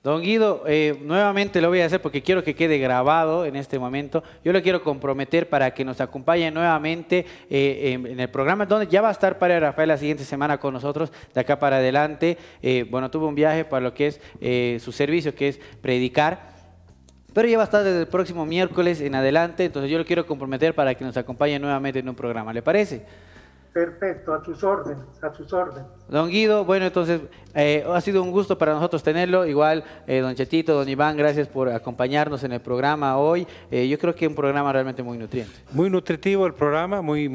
Don Guido, nuevamente lo voy a hacer porque quiero que quede grabado en este momento. Yo lo quiero comprometer para que nos acompañe nuevamente en el programa, donde ya va a estar Padre Rafael la siguiente semana con nosotros, de acá para adelante. Bueno, tuvo un viaje para lo que es su servicio, que es predicar. Pero ya va a estar desde el próximo miércoles en adelante, entonces yo lo quiero comprometer para que nos acompañe nuevamente en un programa. ¿Le parece? Perfecto, a sus órdenes, a sus órdenes. Don Guido, bueno, entonces ha sido un gusto para nosotros tenerlo. Igual, don Chetito, don Iván, gracias por acompañarnos en el programa hoy. Yo creo que es un programa realmente muy nutriente. Muy nutritivo el programa, muy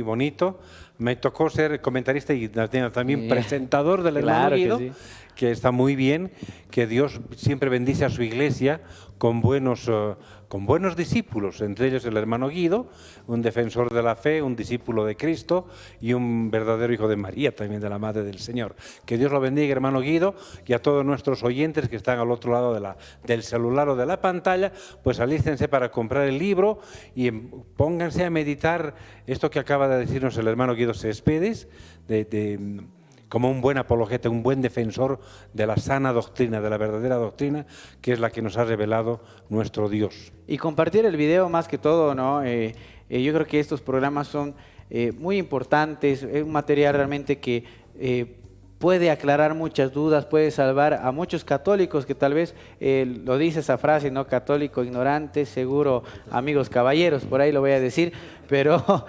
bonito. Me tocó ser comentarista y también presentador del hermano Guido, que está muy bien, que Dios siempre bendice a su iglesia con buenos discípulos, entre ellos el hermano Guido, un defensor de la fe, un discípulo de Cristo y un verdadero hijo de María, también de la Madre del Señor. Que Dios lo bendiga, hermano Guido, y a todos nuestros oyentes que están al otro lado del celular o de la pantalla, pues alístense para comprar el libro y pónganse a meditar esto que acaba de decirnos el hermano Guido Céspedes, como un buen apologeta, un buen defensor de la sana doctrina, de la verdadera doctrina, que es la que nos ha revelado nuestro Dios. Y compartir el video más que todo, ¿no? Yo creo que estos programas son muy importantes, es un material realmente que puede aclarar muchas dudas, puede salvar a muchos católicos que tal vez, lo dice esa frase, ¿no? Católico ignorante, seguro amigos caballeros, por ahí lo voy a decir, pero...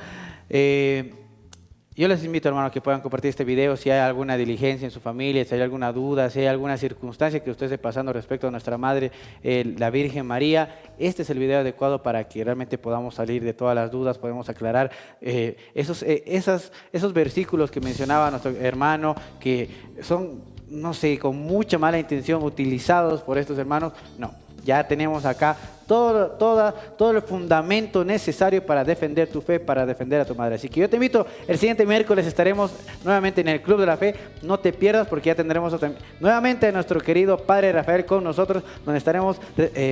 yo les invito, hermano, que puedan compartir este video si hay alguna diligencia en su familia, si hay alguna duda, si hay alguna circunstancia que usted esté pasando respecto a nuestra Madre, la Virgen María. Este es el video adecuado para que realmente podamos salir de todas las dudas, podemos aclarar esos versículos que mencionaba nuestro hermano, que son, no sé, con mucha mala intención utilizados por estos hermanos. No, Ya tenemos acá todo el fundamento necesario para defender tu fe, para defender a tu madre. Así que yo te invito, el siguiente miércoles estaremos nuevamente en el Club de la Fe. No te pierdas porque ya tendremos nuevamente a nuestro querido Padre Rafael con nosotros, donde estaremos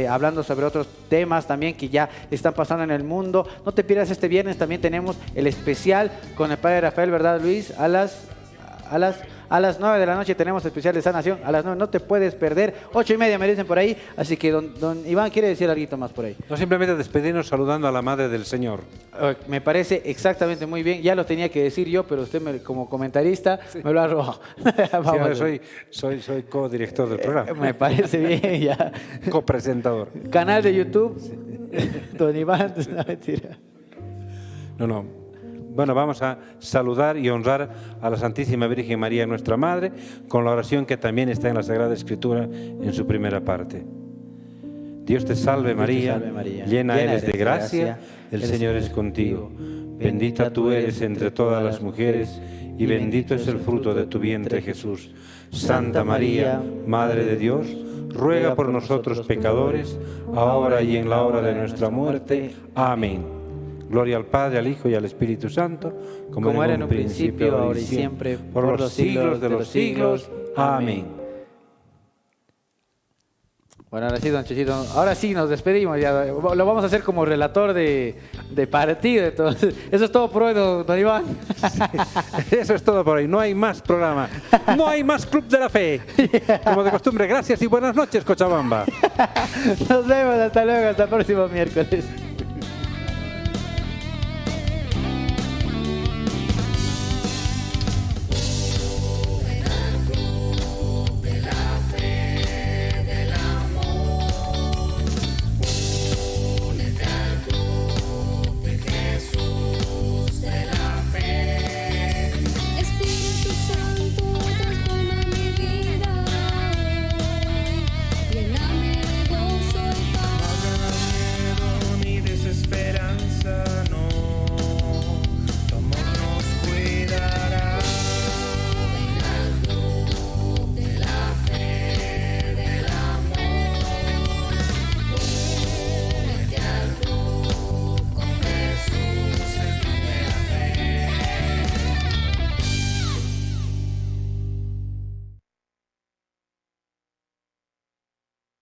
hablando sobre otros temas también que ya están pasando en el mundo. No te pierdas este viernes, también tenemos el especial con el Padre Rafael, ¿verdad, Luis? A las 9 de la noche tenemos especial de sanación. A las 9 no te puedes perder. 8:30 me dicen por ahí. Así que don Iván quiere decir algo más por ahí. No, simplemente despedirnos saludando a la Madre del Señor. Me parece exactamente muy bien. Ya lo tenía que decir yo, pero usted como comentarista me lo ha robado. Soy co-director del programa. Me parece bien ya. Copresentador. Canal de YouTube. Don Iván. No, mentira. No. Bueno, vamos a saludar y honrar a la Santísima Virgen María, nuestra Madre, con la oración que también está en la Sagrada Escritura en su primera parte. Dios te salve María, llena eres de gracia, el Señor es contigo. Bendita tú eres entre todas las mujeres y bendito es el fruto de tu vientre Jesús. Santa María, Madre de Dios, ruega por nosotros pecadores, ahora y en la hora de nuestra muerte. Amén. Gloria al Padre, al Hijo y al Espíritu Santo, como era en un principio, ahora y siempre, por los siglos de los siglos. Amén. Bueno, ahora sí, don Chuchito, ahora sí nos despedimos. Ya lo vamos a hacer como relator de partido. Entonces, eso es todo por hoy, don Iván. Eso es todo por hoy. No hay más programa. No hay más Club de la Fe. Como de costumbre, gracias y buenas noches, Cochabamba. Nos vemos, hasta luego, hasta el próximo miércoles.